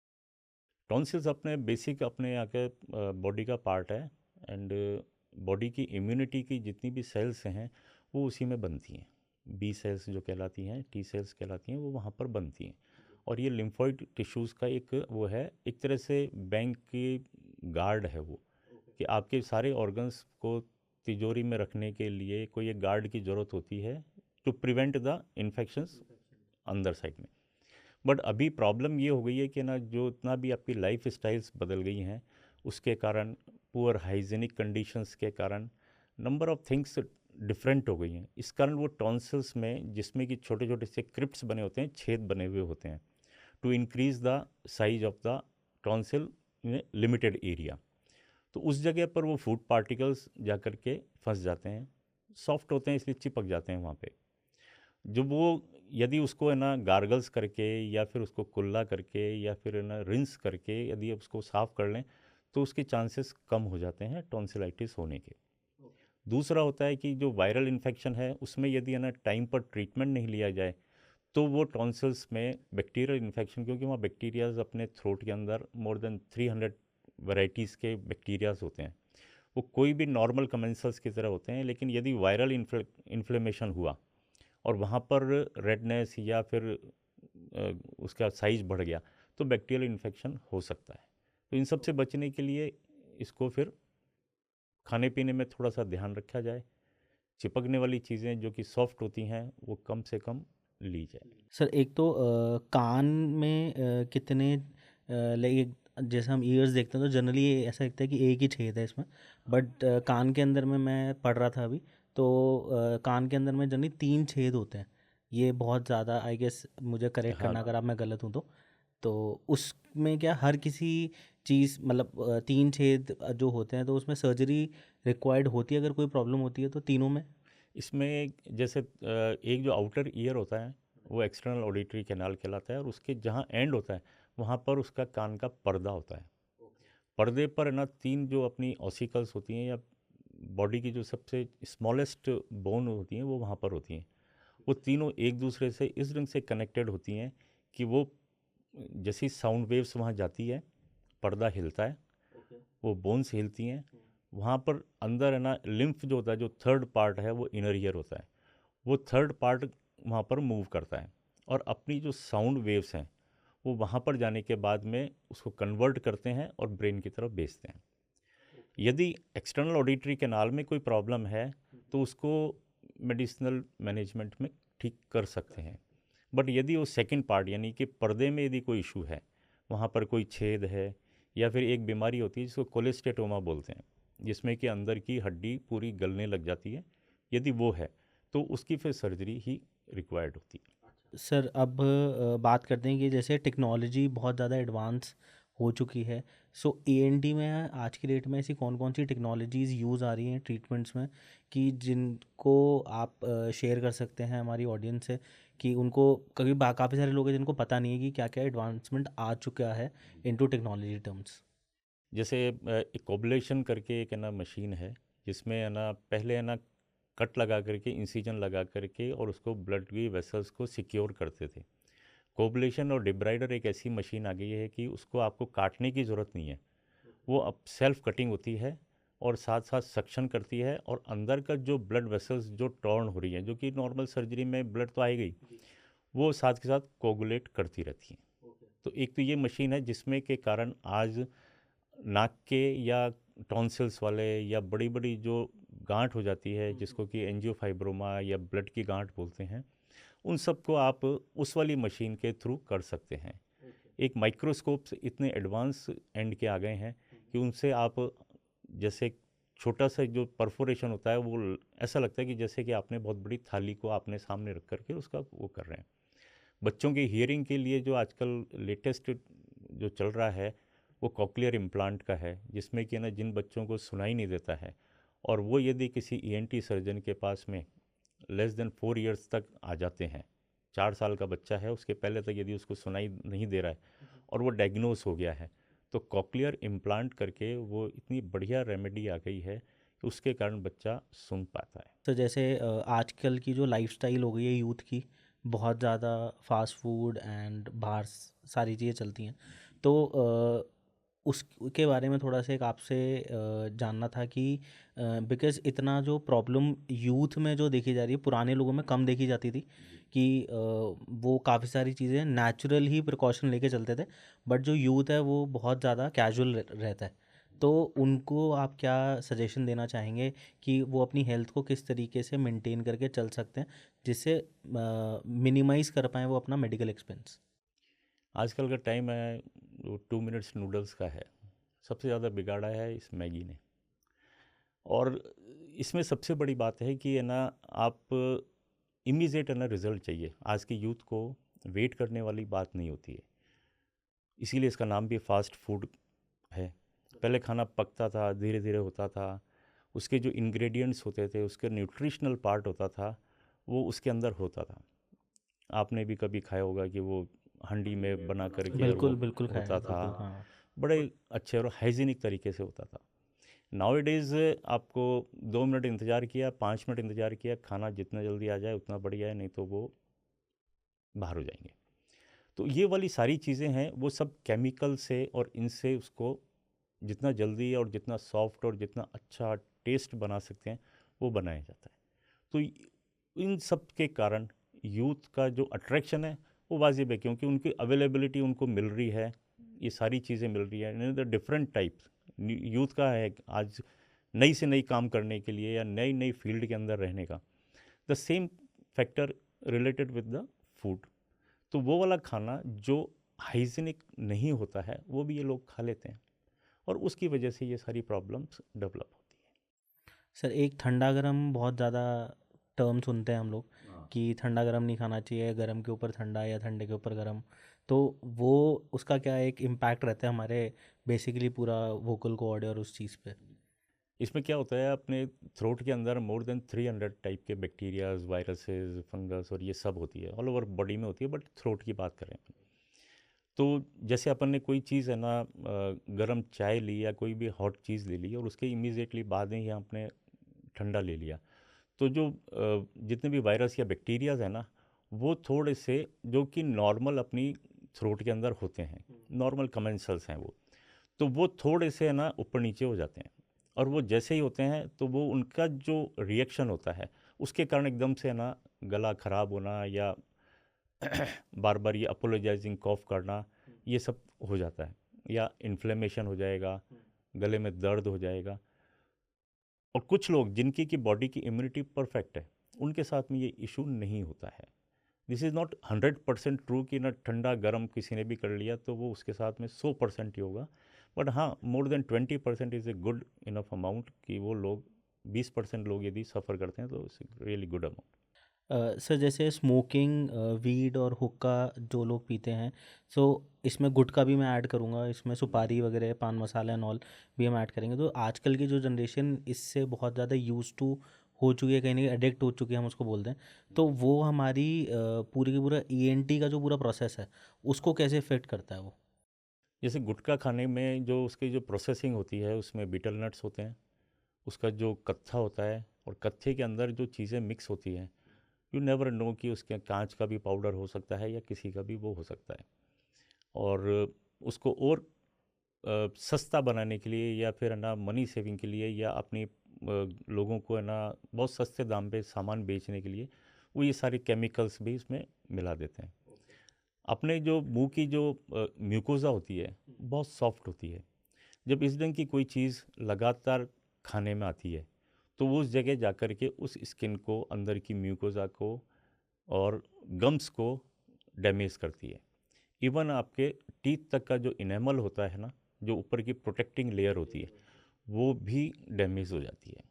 टॉन्सिल्स अपने बेसिक अपने यहाँ के बॉडी का पार्ट है, एंड बॉडी की इम्यूनिटी की जितनी भी सेल्स हैं वो उसी में बनती हैं। बी सेल्स जो कहलाती हैं, टी सेल्स कहलाती हैं, वो वहाँ पर बनती हैं। और ये लिम्फोइड टिश्यूज़ का एक वो है, एक तरह से बैंक की गार्ड है वो, कि आपके सारे ऑर्गन्स को तिजोरी में रखने के लिए कोई एक गार्ड की ज़रूरत होती है टू प्रिवेंट द इन्फेक्शंस अंदर साइड में। बट अभी प्रॉब्लम ये हो गई है कि ना जो इतना भी आपकी लाइफ स्टाइल्स बदल गई हैं उसके कारण, पुअर हाइजीनिक कंडीशंस के कारण, नंबर ऑफ थिंग्स डिफरेंट हो गई हैं। इस कारण वो टॉन्सिल्स में जिसमें कि छोटे छोटे से क्रिप्ट्स बने होते हैं, छेद बने हुए होते हैं, to increase the size of the tonsil in limited area, तो उस जगह पर वो फूड पार्टिकल्स जा कर के फंस जाते हैं, सॉफ्ट होते हैं इसलिए चिपक जाते हैं वहाँ पे। जब वो यदि उसको है ना गार्गल्स करके या फिर उसको कुल्ला करके या फिर है ना रिंस करके यदि उसको साफ़ कर लें तो उसके चांसेस कम हो जाते हैं टॉन्सिलाइटिस होने के। दूसरा होता है कि जो वायरल इन्फेक्शन है उसमें यदि है ना टाइम पर ट्रीटमेंट नहीं लिया जाए तो वो टॉन्सिल्स में बैक्टीरियल इन्फेक्शन, क्योंकि वहाँ बैक्टीरियाज अपने थ्रोट के अंदर मोर देन 300 वैरायटीज़ के बैक्टीरियाज होते हैं, वो कोई भी नॉर्मल कमेंसल्स की तरह होते हैं, लेकिन यदि वायरल इन्फ्लेमेशन हुआ और वहाँ पर रेडनेस या फिर उसका साइज बढ़ गया तो बैक्टीरियल इन्फेक्शन हो सकता है। तो इन सब से बचने के लिए इसको फिर खाने पीने में थोड़ा सा ध्यान रखा जाए, चिपकने वाली चीज़ें जो कि सॉफ्ट होती हैं वो कम से कम ली जाए। सर एक तो कान में कितने, लाइक जैसे हम ईयर्स देखते हैं तो जनरली ऐसा लगता है कि एक ही छेद है इसमें, बट कान के अंदर में मैं पढ़ रहा था अभी, तो कान के अंदर में जनरली 3 छेद होते हैं। ये बहुत ज़्यादा, आई गेस मुझे करेक्ट हाँ, करना अगर आप मैं गलत हूँ तो उसमें क्या हर किसी चीज़, मतलब 3 छेद जो होते हैं तो उसमें सर्जरी रिक्वायर्ड होती है अगर कोई प्रॉब्लम होती है तो तीनों में? इसमें जैसे एक जो आउटर ईयर होता है वो एक्सटर्नल ऑडिटरी कैनाल कहलाता है, और उसके जहाँ एंड होता है वहाँ पर उसका कान का पर्दा होता है। पर्दे पर ना 3 जो अपनी ऑसिकल्स होती हैं या बॉडी की जो सबसे स्मॉलेस्ट बोन होती हैं वो वहाँ पर होती हैं। वो तीनों एक दूसरे से इस ढंग से कनेक्टेड होती हैं कि वो जैसी साउंड वेव्स वहाँ जाती है, पर्दा हिलता है, वो बोन्स हिलती हैं, वहाँ पर अंदर है ना लिम्फ जो होता है, जो थर्ड पार्ट है वो इनर ईयर होता है, वो थर्ड पार्ट वहाँ पर मूव करता है और अपनी जो साउंड वेव्स हैं वो वहाँ पर जाने के बाद में उसको कन्वर्ट करते हैं और ब्रेन की तरफ भेजते हैं। यदि एक्सटर्नल ऑडिटरी कैनाल में कोई प्रॉब्लम है तो उसको मेडिसिनल मैनेजमेंट में ठीक कर सकते हैं। बट यदि वो सेकंड पार्ट यानी कि पर्दे में यदि कोई इशू है, वहाँ पर कोई छेद है, या फिर एक बीमारी होती है जिसको कोलेस्टेटोमा बोलते हैं, जिसमें कि अंदर की हड्डी पूरी गलने लग जाती है, यदि वो है तो उसकी फिर सर्जरी ही रिक्वायर्ड होती है। सर अब बात करते हैं कि जैसे टेक्नोलॉजी बहुत ज़्यादा एडवांस हो चुकी है। सो एएनटी में आज की डेट में ऐसी कौन कौन सी टेक्नोलॉजीज़ यूज़ आ रही हैं ट्रीटमेंट्स में, कि जिनको आप शेयर कर सकते हैं हमारी ऑडियंस से, कि उनको कभी काफ़ी सारे लोग हैं जिनको पता नहीं है कि क्या क्या एडवांसमेंट आ चुका है इनटू टेक्नोलॉजी टर्म्स। जैसे एक कोबलेशन करके एक है ना मशीन है, जिसमें है ना पहले है ना कट लगा करके, इंसिजन लगा करके और उसको ब्लड की वेसल्स को सिक्योर करते थे। कोबलेशन और डिब्राइडर एक ऐसी मशीन आ गई है कि उसको आपको काटने की ज़रूरत नहीं है, वो अब सेल्फ कटिंग होती है और साथ साथ सक्शन करती है, और अंदर का जो ब्लड वेसल्स जो टर्न हो रही है, जो कि नॉर्मल सर्जरी में ब्लड तो आएगी, वो साथ के साथ कोगुलेट करती रहती हैं। तो एक तो ये मशीन है जिसमें के कारण आज नाक के या टॉन्सिल्स वाले या बड़ी बड़ी जो गांठ हो जाती है, जिसको कि एंजियोफाइब्रोमा या ब्लड की गांठ बोलते हैं, उन सब को आप उस वाली मशीन के थ्रू कर सकते हैं। एक माइक्रोस्कोप से इतने एडवांस एंड के आ गए हैं कि उनसे आप जैसे छोटा सा जो परफोरेशन होता है वो ऐसा लगता है कि जैसे कि आपने बहुत बड़ी थाली को आपने सामने रख करके उसका वो कर रहे हैं। बच्चों की हियरिंग के लिए जो आजकल लेटेस्ट जो चल रहा है वो कॉक्लियर इम्प्लांट का है, जिसमें कि ना जिन बच्चों को सुनाई नहीं देता है और वो यदि किसी ईएनटी सर्जन के पास में लेस देन 4 इयर्स तक आ जाते हैं, 4 साल का बच्चा है उसके पहले तक यदि उसको सुनाई नहीं दे रहा है और वो डायग्नोस हो गया है, तो कॉक्लियर इम्प्लांट करके वो इतनी बढ़िया रेमेडी आ गई है कि उसके कारण बच्चा सुन पाता है। तो जैसे आजकल की जो लाइफस्टाइल हो गई है यूथ की, बहुत ज़्यादा फास्ट फूड एंड बाहर सारी चीज़ें चलती हैं, तो उसके बारे में थोड़ा सा एक आपसे जानना था कि बिकॉज़ इतना जो प्रॉब्लम यूथ में जो देखी जा रही है पुराने लोगों में कम देखी जाती थी, कि वो काफ़ी सारी चीज़ें नेचुरल ही प्रिकॉशन लेके चलते थे, बट जो यूथ है वो बहुत ज़्यादा कैजुअल रहता है। तो उनको आप क्या सजेशन देना चाहेंगे कि वो अपनी हेल्थ को किस तरीके से मेंटेन करके चल सकते हैं, जिससे मिनिमाइज़ कर पाएँ वो अपना मेडिकल एक्सपेंस? आजकल का टाइम है जो 2 मिनट्स नूडल्स का है, सबसे ज़्यादा बिगाड़ा है इस मैगी ने। और इसमें सबसे बड़ी बात है कि है ना आप इमीडिएट है ना रिजल्ट चाहिए। आज की यूथ को वेट करने वाली बात नहीं होती है, इसीलिए इसका नाम भी फास्ट फूड है। पहले खाना पकता था, धीरे धीरे होता था, उसके जो इंग्रेडिएंट्स होते थे, उसके न्यूट्रिशनल पार्ट होता था, वो उसके अंदर होता था। आपने भी कभी खाया होगा कि वो हंडी में बना करके और बिल्कुल, वो बिल्कुल खाया होता है, था, बिल्कुल, हाँ। बड़े अच्छे और हाइजीनिक तरीके से होता था। नाउ डेज़ आपको 2 मिनट इंतज़ार किया, 5 मिनट इंतज़ार किया, खाना जितना जल्दी आ जाए उतना बढ़िया है, नहीं तो वो बाहर हो जाएंगे। तो ये वाली सारी चीज़ें हैं, वो सब केमिकल से और इनसे उसको जितना जल्दी और जितना सॉफ्ट और जितना अच्छा टेस्ट बना सकते हैं वो बनाया जाता है। तो इन सब के कारण यूथ का जो अट्रैक्शन है वो वाजिब है, क्योंकि उनकी अवेलेबिलिटी उनको मिल रही है, ये सारी चीज़ें मिल रही है। द डिफरेंट टाइप्स यूथ का है आज नई से नई काम करने के लिए या नई नई फील्ड के अंदर रहने का। The same factor related with the food, तो वो वाला खाना जो हाइजीनिक नहीं होता है वो भी ये लोग खा लेते हैं, और उसकी वजह से ये सारी प्रॉब्लम्स डेवलप होती सर एक ठंडा गरम बहुत ज़्यादा टर्म सुनते हैं हम लोग, है। कि ठंडा गरम नहीं खाना चाहिए, गरम के ऊपर ठंडा या ठंडे के ऊपर गरम। तो वो उसका क्या एक इम्पैक्ट रहता है हमारे बेसिकली पूरा वोकल कॉर्ड और उस चीज़ पे? इसमें क्या होता है, अपने थ्रोट के अंदर मोर देन 300 टाइप के बैक्टीरियाज, वायरसेस, फंगस और ये सब होती है, ऑल ओवर बॉडी में होती है, बट थ्रोट की बात करें तो जैसे अपन ने कोई चीज़ है ना गरम चाय ली या कोई भी हॉट चीज़ ले ली और उसके इमीडिएटली बाद में ही आपने ठंडा ले लिया, तो जो जितने भी वायरस या बैक्टीरियाज है ना, वो थोड़े से जो कि नॉर्मल अपनी थ्रोट के अंदर होते हैं, नॉर्मल कमेंसल्स हैं तो वो थोड़े से है ना ऊपर नीचे हो जाते हैं, और वो जैसे ही होते हैं तो वो उनका जो रिएक्शन होता है उसके कारण एकदम से है ना गला ख़राब होना या बार बार ये अपोलोजाइजिंग कॉफ करना, ये सब हो जाता है, या इन्फ्लेमेशन हो जाएगा, गले में दर्द हो जाएगा। और कुछ लोग जिनकी की बॉडी की इम्यूनिटी परफेक्ट है, उनके साथ में ये इशू नहीं होता है। दिस इज़ नॉट 100% ट्रू कि ना ठंडा गर्म किसी ने भी कर लिया तो वो उसके साथ में 100% ही होगा, बट हाँ, more than 20% is a good enough amount कि वो लोग 20% लोग यदि सफ़र करते हैं तो it's really good amount. Sir जैसे स्मोकिंग, वीड और हुक्का जो लोग पीते हैं, सो इसमें गुटखा भी मैं ऐड करूँगा, इसमें सुपारी वगैरह पान मसाला एंड ऑल भी हम ऐड करेंगे। तो आजकल की जो जनरेशन इससे बहुत ज़्यादा यूज टू हो चुकी है, कहीं ना कहीं एडिक्ट हो चुकी है, हम उसको बोलते हैं। तो वो हमारी पूरी की पूरा ईएनटी का जो पूरा प्रोसेस है उसको कैसे इफेक्ट करता है वो? जैसे गुटखा खाने में जो उसकी जो प्रोसेसिंग होती है उसमें बीटल नट्स होते हैं, उसका जो कत्था होता है, और कत्थे के अंदर जो चीज़ें मिक्स होती हैं, यू नेवर नो कि उसके कांच का भी पाउडर हो सकता है या किसी का भी वो हो सकता है। और उसको और सस्ता बनाने के लिए या फिर है ना मनी सेविंग के लिए या अपनी लोगों को है ना बहुत सस्ते दाम पे सामान बेचने के लिए वो ये सारे केमिकल्स भी इसमें मिला देते हैं। अपने जो मुंह की जो म्यूकोज़ा होती है बहुत सॉफ्ट होती है, जब इस ढंग की कोई चीज़ लगातार खाने में आती है तो वो उस जगह जा कर के उस स्किन को, अंदर की म्यूकोज़ा को और गम्स को डैमेज करती है। इवन आपके टीथ तक का जो इनेमल होता है ना, जो ऊपर की प्रोटेक्टिंग लेयर होती है, वो भी डैमेज हो जाती है।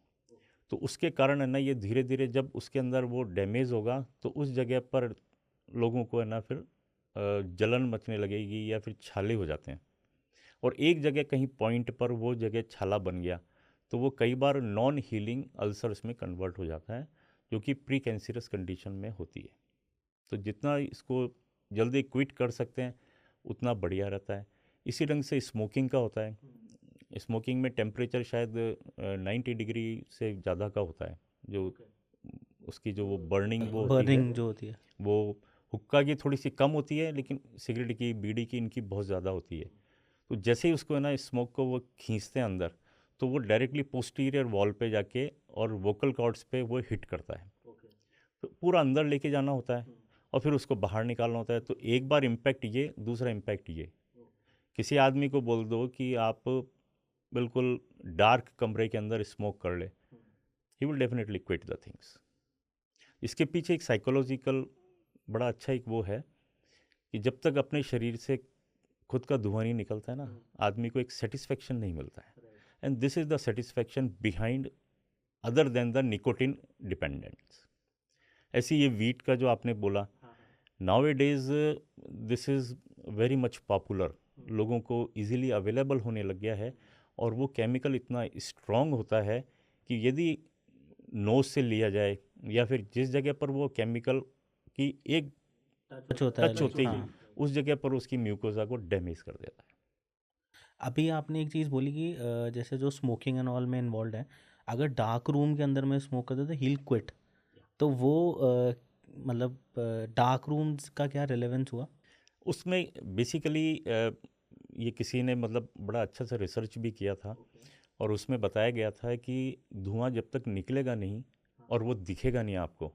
तो उसके कारण है ना ये धीरे धीरे जब उसके अंदर वो डैमेज होगा तो उस जगह पर लोगों को है ना फिर जलन मचने लगेगी या फिर छाले हो जाते हैं। और एक जगह कहीं पॉइंट पर वो जगह छाला बन गया तो वो कई बार नॉन हीलिंग अल्सर्स में कन्वर्ट हो जाता है, जो कि प्री कैंसरस कंडीशन में होती है। तो जितना इसको जल्दी क्विट कर सकते हैं उतना बढ़िया रहता है। इसी ढंग से स्मोकिंग का होता है। स्मोकिंग में टेम्परेचर शायद 90 डिग्री से ज़्यादा का होता है, जो उसकी जो वो बर्निंग वो होती है बर्निंग जो होती है। वो हुक्का की थोड़ी सी कम होती है, लेकिन सिगरेट की, बीड़ी की, इनकी बहुत ज़्यादा होती है। तो जैसे ही उसको है ना स्मोक को वो खींचते हैं अंदर, तो वो डायरेक्टली पोस्टीरियर वॉल पे जाके और वोकल कॉर्ड्स पे वो हिट करता है। तो पूरा अंदर लेके जाना होता है और फिर उसको बाहर निकालना होता है। तो एक बार इम्पैक्ट ये, दूसरा इम्पैक्ट ये। किसी आदमी को बोल दो कि आप बिल्कुल डार्क कमरे के अंदर स्मोक कर ले, he will definitely quit the things. इसके पीछे एक साइकोलॉजिकल बड़ा अच्छा एक वो है कि जब तक अपने शरीर से खुद का धुआं नहीं निकलता है ना, आदमी को एक सेटिस्फेक्शन नहीं मिलता है। And this is the satisfaction behind other than the nicotine dependence. ऐसे ये वीट का जो आपने बोला, now A days this is very much popular, लोगों को इजीली अवेलेबल होने लग गया है। और वो केमिकल इतना स्ट्रॉन्ग होता है कि यदि नोज से लिया जाए या फिर जिस जगह पर वो केमिकल की एक टच होता है टच लाइक, होते ही हाँ। उस जगह पर उसकी म्यूकोजा को डैमेज कर देता है। अभी आपने एक चीज़ बोली कि जैसे जो स्मोकिंग एंड ऑल में इन्वॉल्व है, अगर डार्क रूम के अंदर में स्मोक करते तो हील क्विट, तो वो मतलब डार्क रूम्स का क्या रिलेवेंस हुआ? उसमें बेसिकली ये किसी ने मतलब बड़ा अच्छा सा रिसर्च भी किया था, और उसमें बताया गया था कि धुआं जब तक निकलेगा नहीं और वो दिखेगा नहीं आपको,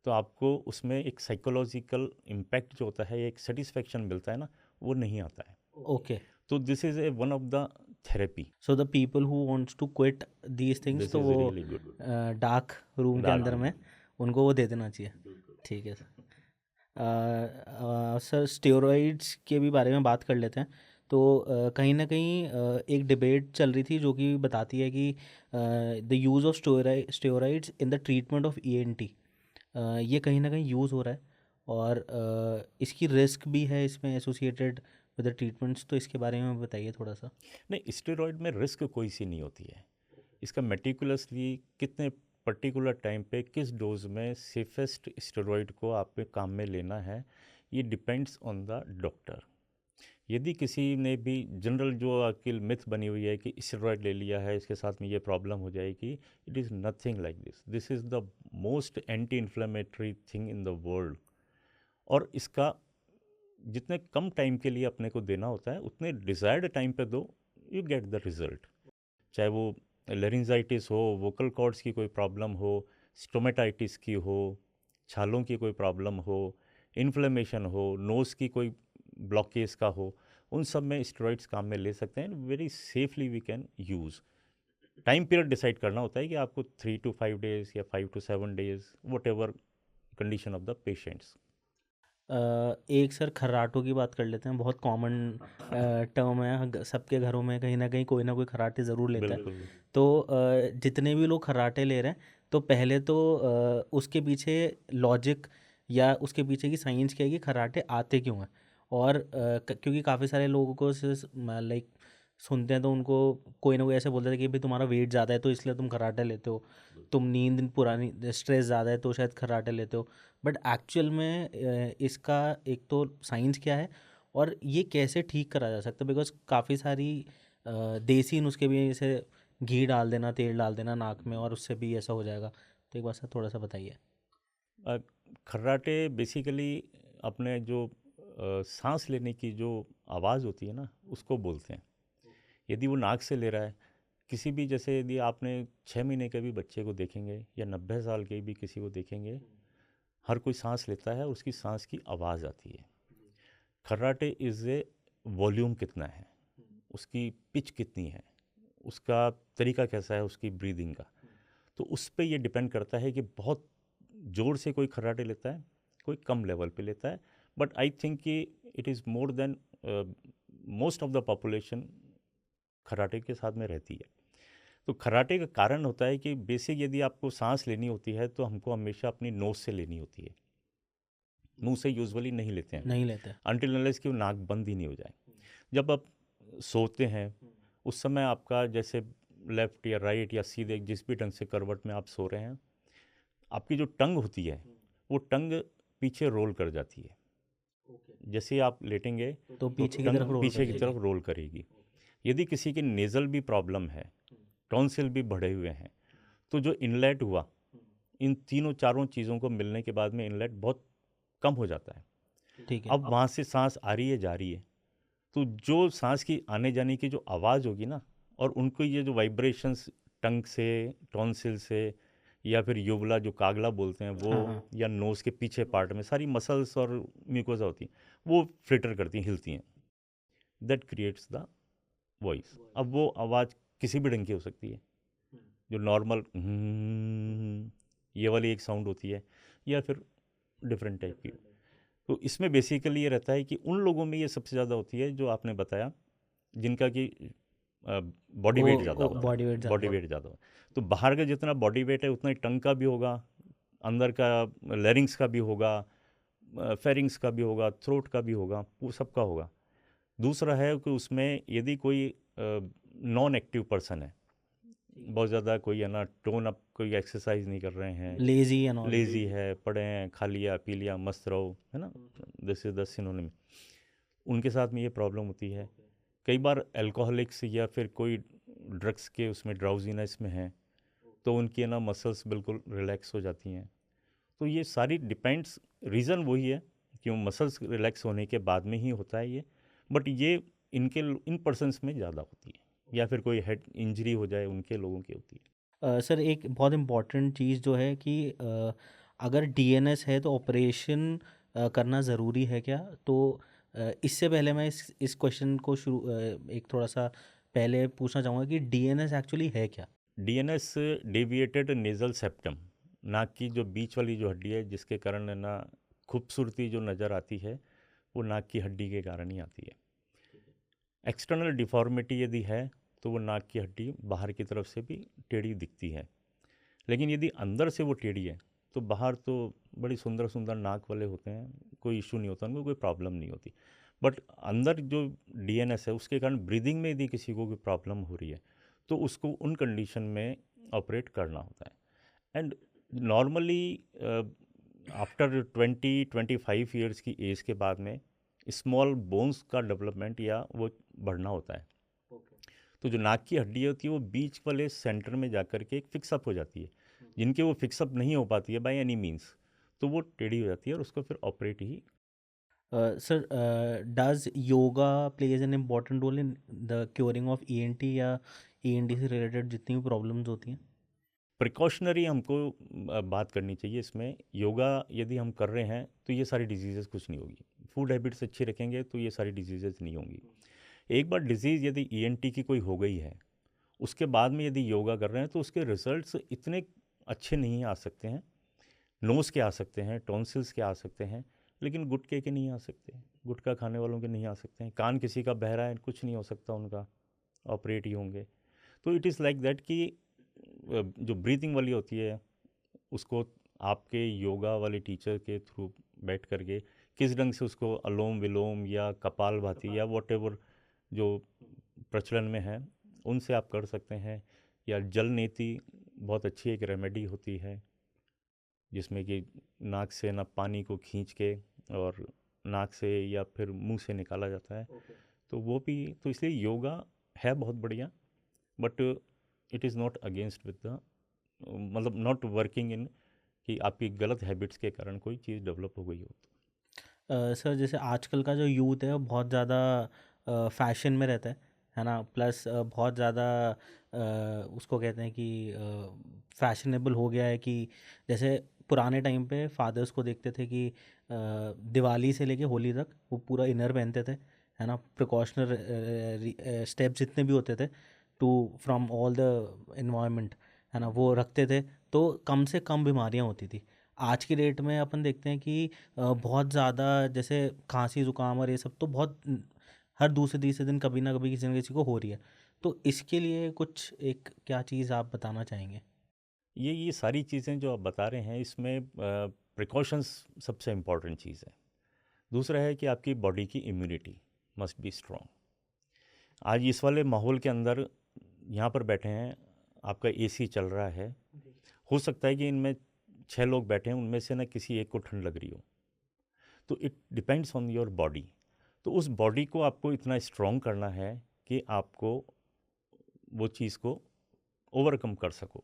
तो आपको उसमें एक साइकोलॉजिकल इम्पैक्ट जो होता है, एक सेटिस्फेक्शन मिलता है ना, वो नहीं आता है। ओके। तो this is a one of the therapy. So the people who wants to quit these things, this तो इज़ वो रियली गुड। डार्क रूम के डार्क अंदर में रूम। उनको वो दे देना चाहिए। ठीक है सर। सर स्टेरॉइड्स के भी बारे में बात कर लेते हैं। तो कहीं ना कहीं एक डिबेट चल रही थी जो कि बताती है कि the use of steroids in the treatment of ENT, ये कहीं ना कहीं यूज़ हो रहा है, और इसकी रिस्क भी है इसमें एसोसिएटेड विद द ट्रीटमेंट्स। तो इसके बारे में बताइए थोड़ा सा। नहीं, स्टेरॉइड में रिस्क कोई सी नहीं होती है। इसका मेटिकुलसली कितने पर्टिकुलर टाइम पे किस डोज में सेफेस्ट स्टेरॉइड को आप पे काम में लेना है, ये डिपेंड्स ऑन द डॉक्टर। यदि किसी ने भी जनरल जो आपकी मिथ बनी हुई है कि स्टेरॉइड ले लिया है इसके साथ में ये प्रॉब्लम हो जाएगी, it is nothing like this. This is the most anti inflammatory thing in the world. और इसका जितने कम टाइम के लिए अपने को देना होता है उतने डिज़ायर्ड टाइम पे दो, यू गेट द रिजल्ट। चाहे वो लेरिंजाइटिस हो, वोकल कॉर्ड्स की कोई प्रॉब्लम हो, स्टोमेटाइटिस की हो, छालों की कोई प्रॉब्लम हो, इन्फ्लेमेशन हो, नोज़ की कोई ब्लॉकेज का हो, उन सब में स्टेरॉइड्स काम में ले सकते हैं। Very safely we can use. Time period decide करना होता है कि आपको 3 to 5 days या 5 to 7 days, what ever condition of the patients. एक सर खर्राटों की बात कर लेते हैं। बहुत कॉमन टर्म है, सबके घरों में कहीं ना कोई खर्राटे ज़रूर लेता है। बिल्कुल। तो जितने भी लोग खर्राटे ले रहे हैं, तो पहले तो उसके पीछे लॉजिक या उसके पीछे की साइंस क्या है कि खर्राटे आते क्यों हैं। और क्योंकि काफ़ी सारे लोगों को लाइक सुनते हैं तो उनको कोई ना कोई ऐसे बोलते हैं कि भाई तुम्हारा वेट ज़्यादा है तो इसलिए तुम खर्राटे लेते हो, तुम नींद पुरानी स्ट्रेस ज़्यादा है तो शायद खर्राटे लेते हो। बट एक्चुअल में इसका एक तो साइंस क्या है और ये कैसे ठीक करा जा सकता है, बिकॉज काफ़ी सारी देसी नुस्खे भी हैं, जैसे घी डाल देना, तेल डाल देना नाक में और उससे भी ऐसा हो जाएगा। तो एक बार सर थोड़ा सा बताइए। खर्राटे बेसिकली अपने जो सांस लेने की जो आवाज़ होती है ना, उसको बोलते हैं। यदि वो नाक से ले रहा है, किसी भी, जैसे यदि आपने 6 महीने के भी बच्चे को देखेंगे या 90 साल के भी किसी को देखेंगे, हर कोई सांस लेता है और उसकी सांस की आवाज़ आती है। खर्राटे इज़ ए वॉल्यूम कितना है, उसकी पिच कितनी है, उसका तरीका कैसा है, उसकी ब्रीदिंग का, तो उस पे ये डिपेंड करता है कि बहुत ज़ोर से कोई खर्राटे लेता है, कोई कम लेवल पे लेता है। बट आई थिंक कि it is more than most of the population खर्राटे के साथ में रहती है। तो खर्राटे का कारण होता है कि बेसिक यदि आपको सांस लेनी होती है तो हमको हमेशा अपनी नोज़ से लेनी होती है, मुंह से यूजुअली नहीं लेते हैं, नहीं लेते। अनटिल अनलेस कि वो नाक बंद ही नहीं हो जाए। जब आप सोते हैं उस समय आपका जैसे लेफ़्ट या राइट या सीधे जिस भी ढंग से करवट में आप सो रहे हैं, आपकी जो टंग होती है वो टंग पीछे रोल कर जाती है। जैसे ही आप लेटेंगे तो तो पीछे की तरफ टंग रोल पीछे की कर तरफ रोल करेगी। यदि किसी के नेज़ल भी प्रॉब्लम है, टॉन्सिल भी बढ़े हुए हैं, तो जो इनलेट हुआ, इन तीनों चारों चीज़ों को मिलने के बाद में इनलेट बहुत कम हो जाता है। ठीक है। अब वहाँ से सांस आ रही है, जा रही है, तो जो सांस की आने जाने की जो आवाज़ होगी ना, और उनको ये जो वाइब्रेशंस टंग से, टॉन्सिल से, या फिर युवला जो कागला बोलते हैं वो, हाँ हाँ। या नोज़ के पीछे पार्ट में सारी मसल्स और म्यूकोजा होती हैं, वो फ्लिटर करती हैं, हिलती हैं। That creates the voice. अब वो आवाज़ किसी भी ढंग की हो सकती है, जो नॉर्मल ये वाली एक साउंड होती है, या फिर डिफरेंट टाइप की। तो इसमें बेसिकली ये रहता है कि उन लोगों में ये सबसे ज़्यादा होती है जो आपने बताया, जिनका कि बॉडी वेट ज़्यादा होता बॉडी वेट है, ज़्यादा बॉडी है। वेट ज़्यादा हो। तो बाहर का जितना बॉडी वेट है उतना ही टंग का भी होगा, अंदर का लैरिंग्स का भी होगा, फेरिंग्स का भी होगा, थ्रोट का भी होगा, वो सबका होगा। दूसरा है कि उसमें यदि कोई नॉन एक्टिव पर्सन है, बहुत ज़्यादा कोई है ना टोन अप, कोई एक्सरसाइज नहीं कर रहे हैं, लेजी एंड ऑल। लेज़ी है, पड़े हैं, खा लिया पी लिया मस्त रहो, है ना, दिस इज द सिनोनिम, उनके साथ में ये प्रॉब्लम होती है। कई बार अल्कोहलिक्स या फिर कोई ड्रग्स के उसमें ड्राउजीनेस में है, तो उनकी है ना मसल्स बिल्कुल रिलैक्स हो जाती हैं। तो ये सारी डिपेंड्स, रीज़न वही है कि वो मसल्स रिलैक्स होने के बाद में ही होता है ये। बट ये इनके इन पर्सनस में ज़्यादा होती है, या फिर कोई हेड इंजरी हो जाए उनके लोगों की होती है। सर एक बहुत इम्पॉर्टेंट चीज़ जो है कि अगर डीएनएस है तो ऑपरेशन करना ज़रूरी है क्या? तो इससे पहले मैं इस क्वेश्चन को एक थोड़ा सा पहले पूछना चाहूँगा कि डीएनएस एक्चुअली है क्या? डीएनएस डेविएटेड नेज़ल सेप्टम, नाक की जो बीच वाली जो हड्डी है जिसके कारण है ना खूबसूरती जो नज़र आती है, वो नाक की हड्डी के कारण ही आती है। एक्सटर्नल डिफॉर्मिटी यदि है तो वो नाक की हड्डी बाहर की तरफ से भी टेढ़ी दिखती है, लेकिन यदि अंदर से वो टेढ़ी है तो बाहर तो बड़ी सुंदर सुंदर नाक वाले होते हैं, कोई इशू नहीं होता, उनको कोई प्रॉब्लम नहीं होती। बट अंदर जो डीएनएस है उसके कारण ब्रीदिंग में यदि किसी को कोई प्रॉब्लम हो रही है तो उसको उन कंडीशन में ऑपरेट करना होता है। एंड नॉर्मली आफ्टर 20-25 ईयर्स की एज के बाद में स्मॉल बोन्स का डेवलपमेंट या वो बढ़ना होता है। तो जो नाक की हड्डी होती है वो बीच वाले सेंटर में जाकर के एक फिक्सअप हो जाती है। जिनके वो फिक्सअप नहीं हो पाती है बाय एनी मीन्स, तो वो टेढ़ी हो जाती है और उसको फिर ऑपरेट ही। Sir, does yoga plays an important role in the curing of ENT या ईएनटी से रिलेटेड जितनी भी प्रॉब्लम्स होती हैं? प्रिकॉशनरी हमको बात करनी चाहिए इसमें। योगा यदि हम कर रहे हैं तो ये सारी डिजीज़ेज़ कुछ नहीं होगी। फूड हैबिट्स अच्छी रखेंगे तो ये सारी डिजीज़ेज़ नहीं होंगी। एक बार डिजीज़ यदि ईएनटी की कोई हो गई है, उसके बाद में यदि योगा कर रहे हैं तो उसके रिजल्ट्स इतने अच्छे नहीं आ सकते हैं। नोज़ के आ सकते हैं, टॉन्सिल्स के आ सकते हैं, लेकिन गुटके के नहीं आ सकते। गुटखा खाने वालों के नहीं आ सकते हैं। कान किसी का बहरा है, कुछ नहीं हो सकता उनका, ऑपरेट ही होंगे। तो इट इज़ लाइक दैट कि जो ब्रीथिंग वाली होती है उसको आपके योगा वाले टीचर के थ्रू बैठ करके किस ढंग से उसको अलोम विलोम या कपालभाति या वॉटेवर जो प्रचलन में है उनसे आप कर सकते हैं। या जल नीति बहुत अच्छी एक रेमेडी होती है, जिसमें कि नाक से ना पानी को खींच के और नाक से या फिर मुंह से निकाला जाता है। तो वो भी, तो इसलिए योगा है बहुत बढ़िया, but it is not against with the, मतलब नॉट वर्किंग इन कि आपकी गलत हैबिट्स के कारण कोई चीज़ डेवलप हो गई हो तो। सर, जैसे आजकल का जो यूथ है वो बहुत ज़्यादा फैशन में रहता है ना, प्लस बहुत ज़्यादा उसको कहते हैं कि फैशनेबल हो गया है कि जैसे पुराने टाइम पे फादर्स को देखते थे कि दिवाली से लेके होली तक वो पूरा इनर पहनते थे, है ना, प्रिकॉशनर स्टेप्स जितने भी होते थे to from all the environment, है ना, वो रखते थे, तो कम से कम बीमारियां होती थी। आज की डेट में अपन देखते हैं कि बहुत ज़्यादा जैसे खांसी ज़ुकाम और ये सब तो बहुत हर दूसरे तीसरे दिन कभी ना कभी किसी न किसी को हो रही है। तो इसके लिए कुछ एक क्या चीज़ आप बताना चाहेंगे? ये सारी चीज़ें जो आप बता रहे हैं इसमें प्रिकॉशंस सबसे इम्पॉर्टेंट चीज़ है। दूसरा है कि आपकी बॉडी की इम्यूनिटी मस्ट बी स्ट्रॉन्ग। आज इस वाले माहौल के अंदर यहाँ पर बैठे हैं, आपका एसी चल रहा है, हो सकता है कि इनमें 6 लोग बैठे हैं, उनमें से ना किसी एक को ठंड लग रही हो। तो it depends on your body. तो उस बॉडी को आपको इतना स्ट्रॉन्ग करना है कि आपको वो चीज़ को ओवरकम कर सको।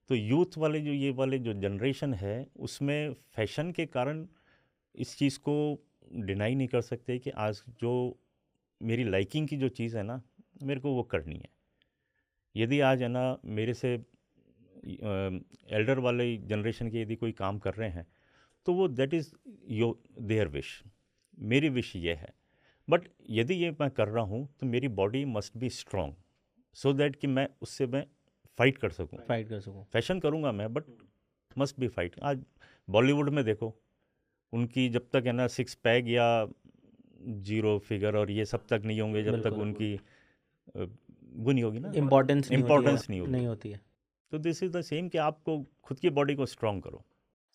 तो यूथ वाले जो ये वाले जो जनरेशन है उसमें फैशन के कारण इस चीज़ को डिनाई नहीं कर सकते कि आज जो मेरी लाइकिंग की जो चीज़ है ना, मेरे को वो करनी है। यदि आज है ना मेरे से एल्डर वाले जनरेशन के यदि कोई काम कर रहे हैं तो वो that is your their wish, मेरी विश ये है। बट यदि ये मैं कर रहा हूँ तो मेरी body must be strong so that कि मैं उससे मैं फाइट कर सकूँ। फाइट कर सकूँ। फैशन करूँगा मैं, बट मस्ट बी फाइट। आज बॉलीवुड में देखो, उनकी जब तक है ना सिक्स पैक या जीरो फिगर और ये सब तक नहीं होंगे, जब तक बिल्कुल। उनकी वो नहीं होगी ना, इम्पोर्टेंस नहीं होती है। इम्पोर्टेंस नहीं होगी। नहीं होती है। तो दिस इज़ द सेम कि आपको खुद की बॉडी को स्ट्रॉन्ग करो।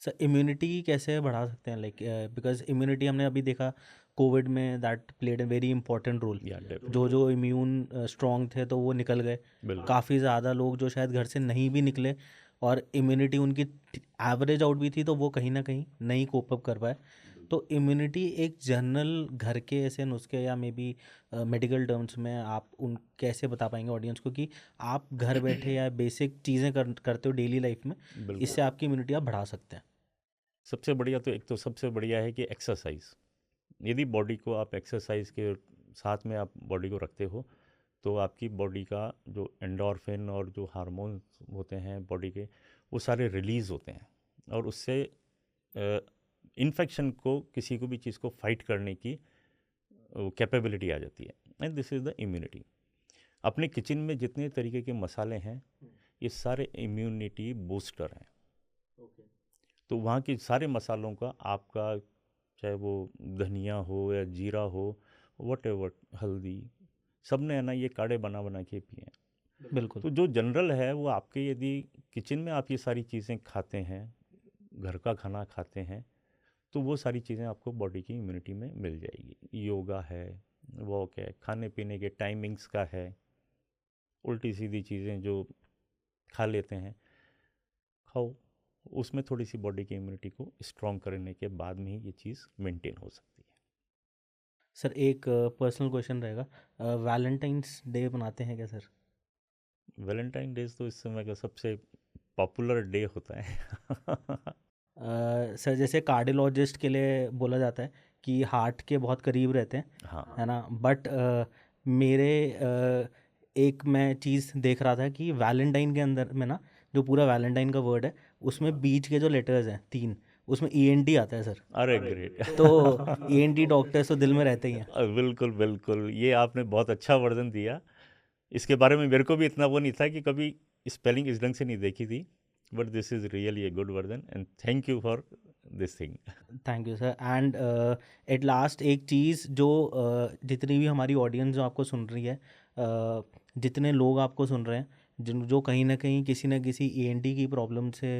सर, इम्यूनिटी कैसे बढ़ा सकते हैं? लाइक बिकॉज इम्यूनिटी हमने अभी देखा कोविड में, that played a very important role. या जो जो इम्यून स्ट्रॉन्ग थे तो वो निकल गए। बिल्कुल। काफ़ी ज़्यादा लोग जो शायद घर से नहीं भी निकले और इम्यूनिटी उनकी एवरेज आउट भी थी, तो वो कहीं ना कहीं नहीं कोप अप कर पाए। तो इम्यूनिटी एक जनरल घर के ऐसे नुस्खे या मे बी मेडिकल टर्म्स में आप उन कैसे बता पाएंगे ऑडियंस को कि आप घर बैठे या बेसिक चीज़ें करते हो डेली लाइफ में, बिल्कुल। इससे आपकी इम्यूनिटी आप बढ़ा सकते हैं? सबसे बढ़िया तो एक तो सबसे बढ़िया है कि एक्सरसाइज। यदि बॉडी को आप एक्सरसाइज के साथ में आप बॉडी को रखते हो तो आपकी बॉडी का जो एंडोर्फिन और जो हार्मोन्स होते हैं बॉडी के, वो सारे रिलीज़ होते हैं और उससे इन्फेक्शन को, किसी को भी चीज़ को फाइट करने की कैपेबिलिटी आ जाती है। And this is the immunity. अपने किचन में जितने तरीके के मसाले हैं ये सारे इम्यूनिटी बूस्टर हैं। तो वहाँ के सारे मसालों का आपका, चाहे वो धनिया हो या जीरा हो, वट एवर, हल्दी, सब ने है ना ये काढ़े बना बना के पिए हैं। बिल्कुल। तो जो जनरल है वो आपके, यदि किचन में आप ये सारी चीज़ें खाते हैं, घर का खाना खाते हैं, तो वो सारी चीज़ें आपको बॉडी की इम्यूनिटी में मिल जाएगी। योगा है, वॉक है, खाने पीने के टाइमिंग्स का है, उल्टी सीधी चीज़ें जो खा लेते हैं, खाओ, उसमें थोड़ी सी बॉडी की इम्यूनिटी को स्ट्रॉन्ग करने के बाद में ही ये चीज़ मेंटेन हो सकती है। सर, एक पर्सनल क्वेश्चन रहेगा, वैलेंटाइंस डे मनाते हैं क्या सर? वैलेंटाइन डेज तो इस समय का सबसे पॉपुलर डे होता है। सर, जैसे कार्डियोलॉजिस्ट के लिए बोला जाता है कि हार्ट के बहुत करीब रहते हैं, हाँ है ना। बट मेरे एक मैं चीज़ देख रहा था कि वैलेंटाइन के अंदर में ना, जो पूरा वैलेंटाइन का वर्ड है उसमें बीच के जो लेटर्स हैं 3, उसमें ENT आता है सर। अरे ग्रेट तो ENT डॉक्टर्स तो दिल में रहते ही हैं। बिल्कुल बिल्कुल, ये आपने बहुत अच्छा वर्णन दिया। इसके बारे में मेरे को भी इतना वो नहीं था कि कभी स्पेलिंग इस ढंग से नहीं देखी थी, but this is really a good version and thank you for this thing. Thank you sir. And at last एक चीज़ जो जितनी भी हमारी ऑडियंस जो आपको सुन रही है, जितने लोग आपको सुन रहे हैं जिन जो कहीं ना कहीं किसी न किसी ENT की प्रॉब्लम से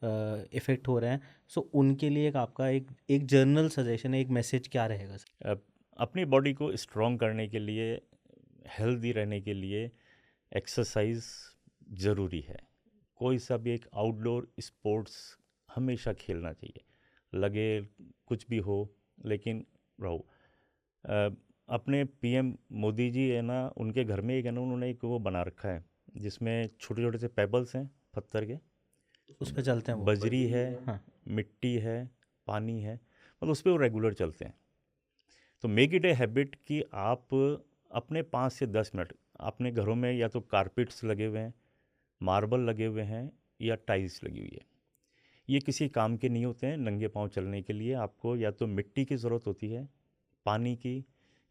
इफ़ेक्ट हो रहे हैं, सो उनके लिए एक आपका एक जर्नल सजेशन है, एक मैसेज क्या रहेगा सर? अपनी बॉडी को स्ट्रॉन्ग करने के लिए, हेल्दी रहने के लिए एक्सरसाइज ज़रूरी है। कोई सा भी एक आउटडोर स्पोर्ट्स हमेशा खेलना चाहिए, लगे कुछ भी हो, लेकिन रहो। अपने PM मोदी जी है ना, उनके घर में एक है ना, उन्होंने एक वो बना रखा है जिसमें छोटे छोटे से पेबल्स हैं पत्थर के, उस पर चलते हैं वो। बजरी है, हाँ। मिट्टी है, पानी है, मतलब उस पर वो रेगुलर चलते हैं। तो मेक इट ए हैबिट कि आप अपने 5 से 10 मिनट अपने घरों में या तो कारपेट्स लगे हुए हैं, मार्बल लगे हुए हैं या टाइल्स लगी हुई है, ये किसी काम के नहीं होते हैं। नंगे पाँव चलने के लिए आपको या तो मिट्टी की ज़रूरत होती है, पानी की,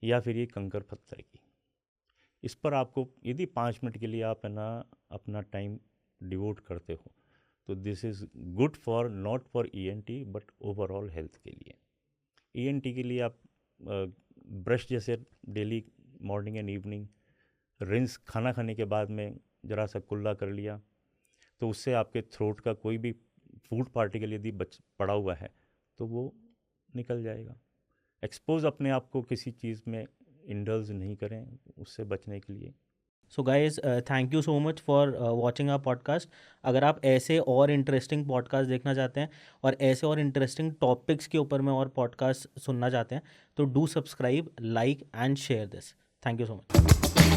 या फिर ये कंकर पत्थर की। इस पर आपको यदि 5 मिनट के लिए आप है ना अपना टाइम डिवोट करते हो, तो this is good for not for ENT but overall health के लिए। ENT के लिए आप ब्रश जैसे daily morning and evening, rinse खाना खाने के बाद में ज़रा सा कुल्ला कर लिया, तो उससे आपके थ्रोट का कोई भी फूड पार्टिकल यदि बच पड़ा हुआ है तो वो निकल जाएगा। एक्सपोज अपने आप को किसी चीज़ में इंडल्ज नहीं करें उससे बचने के लिए। So guys thank you so much for watching our podcast. अगर आप ऐसे और इंटरेस्टिंग पॉडकास्ट देखना चाहते हैं और ऐसे और इंटरेस्टिंग टॉपिक्स के ऊपर में और पॉडकास्ट सुनना चाहते हैं, तो do subscribe, like and share this. Thank you so much.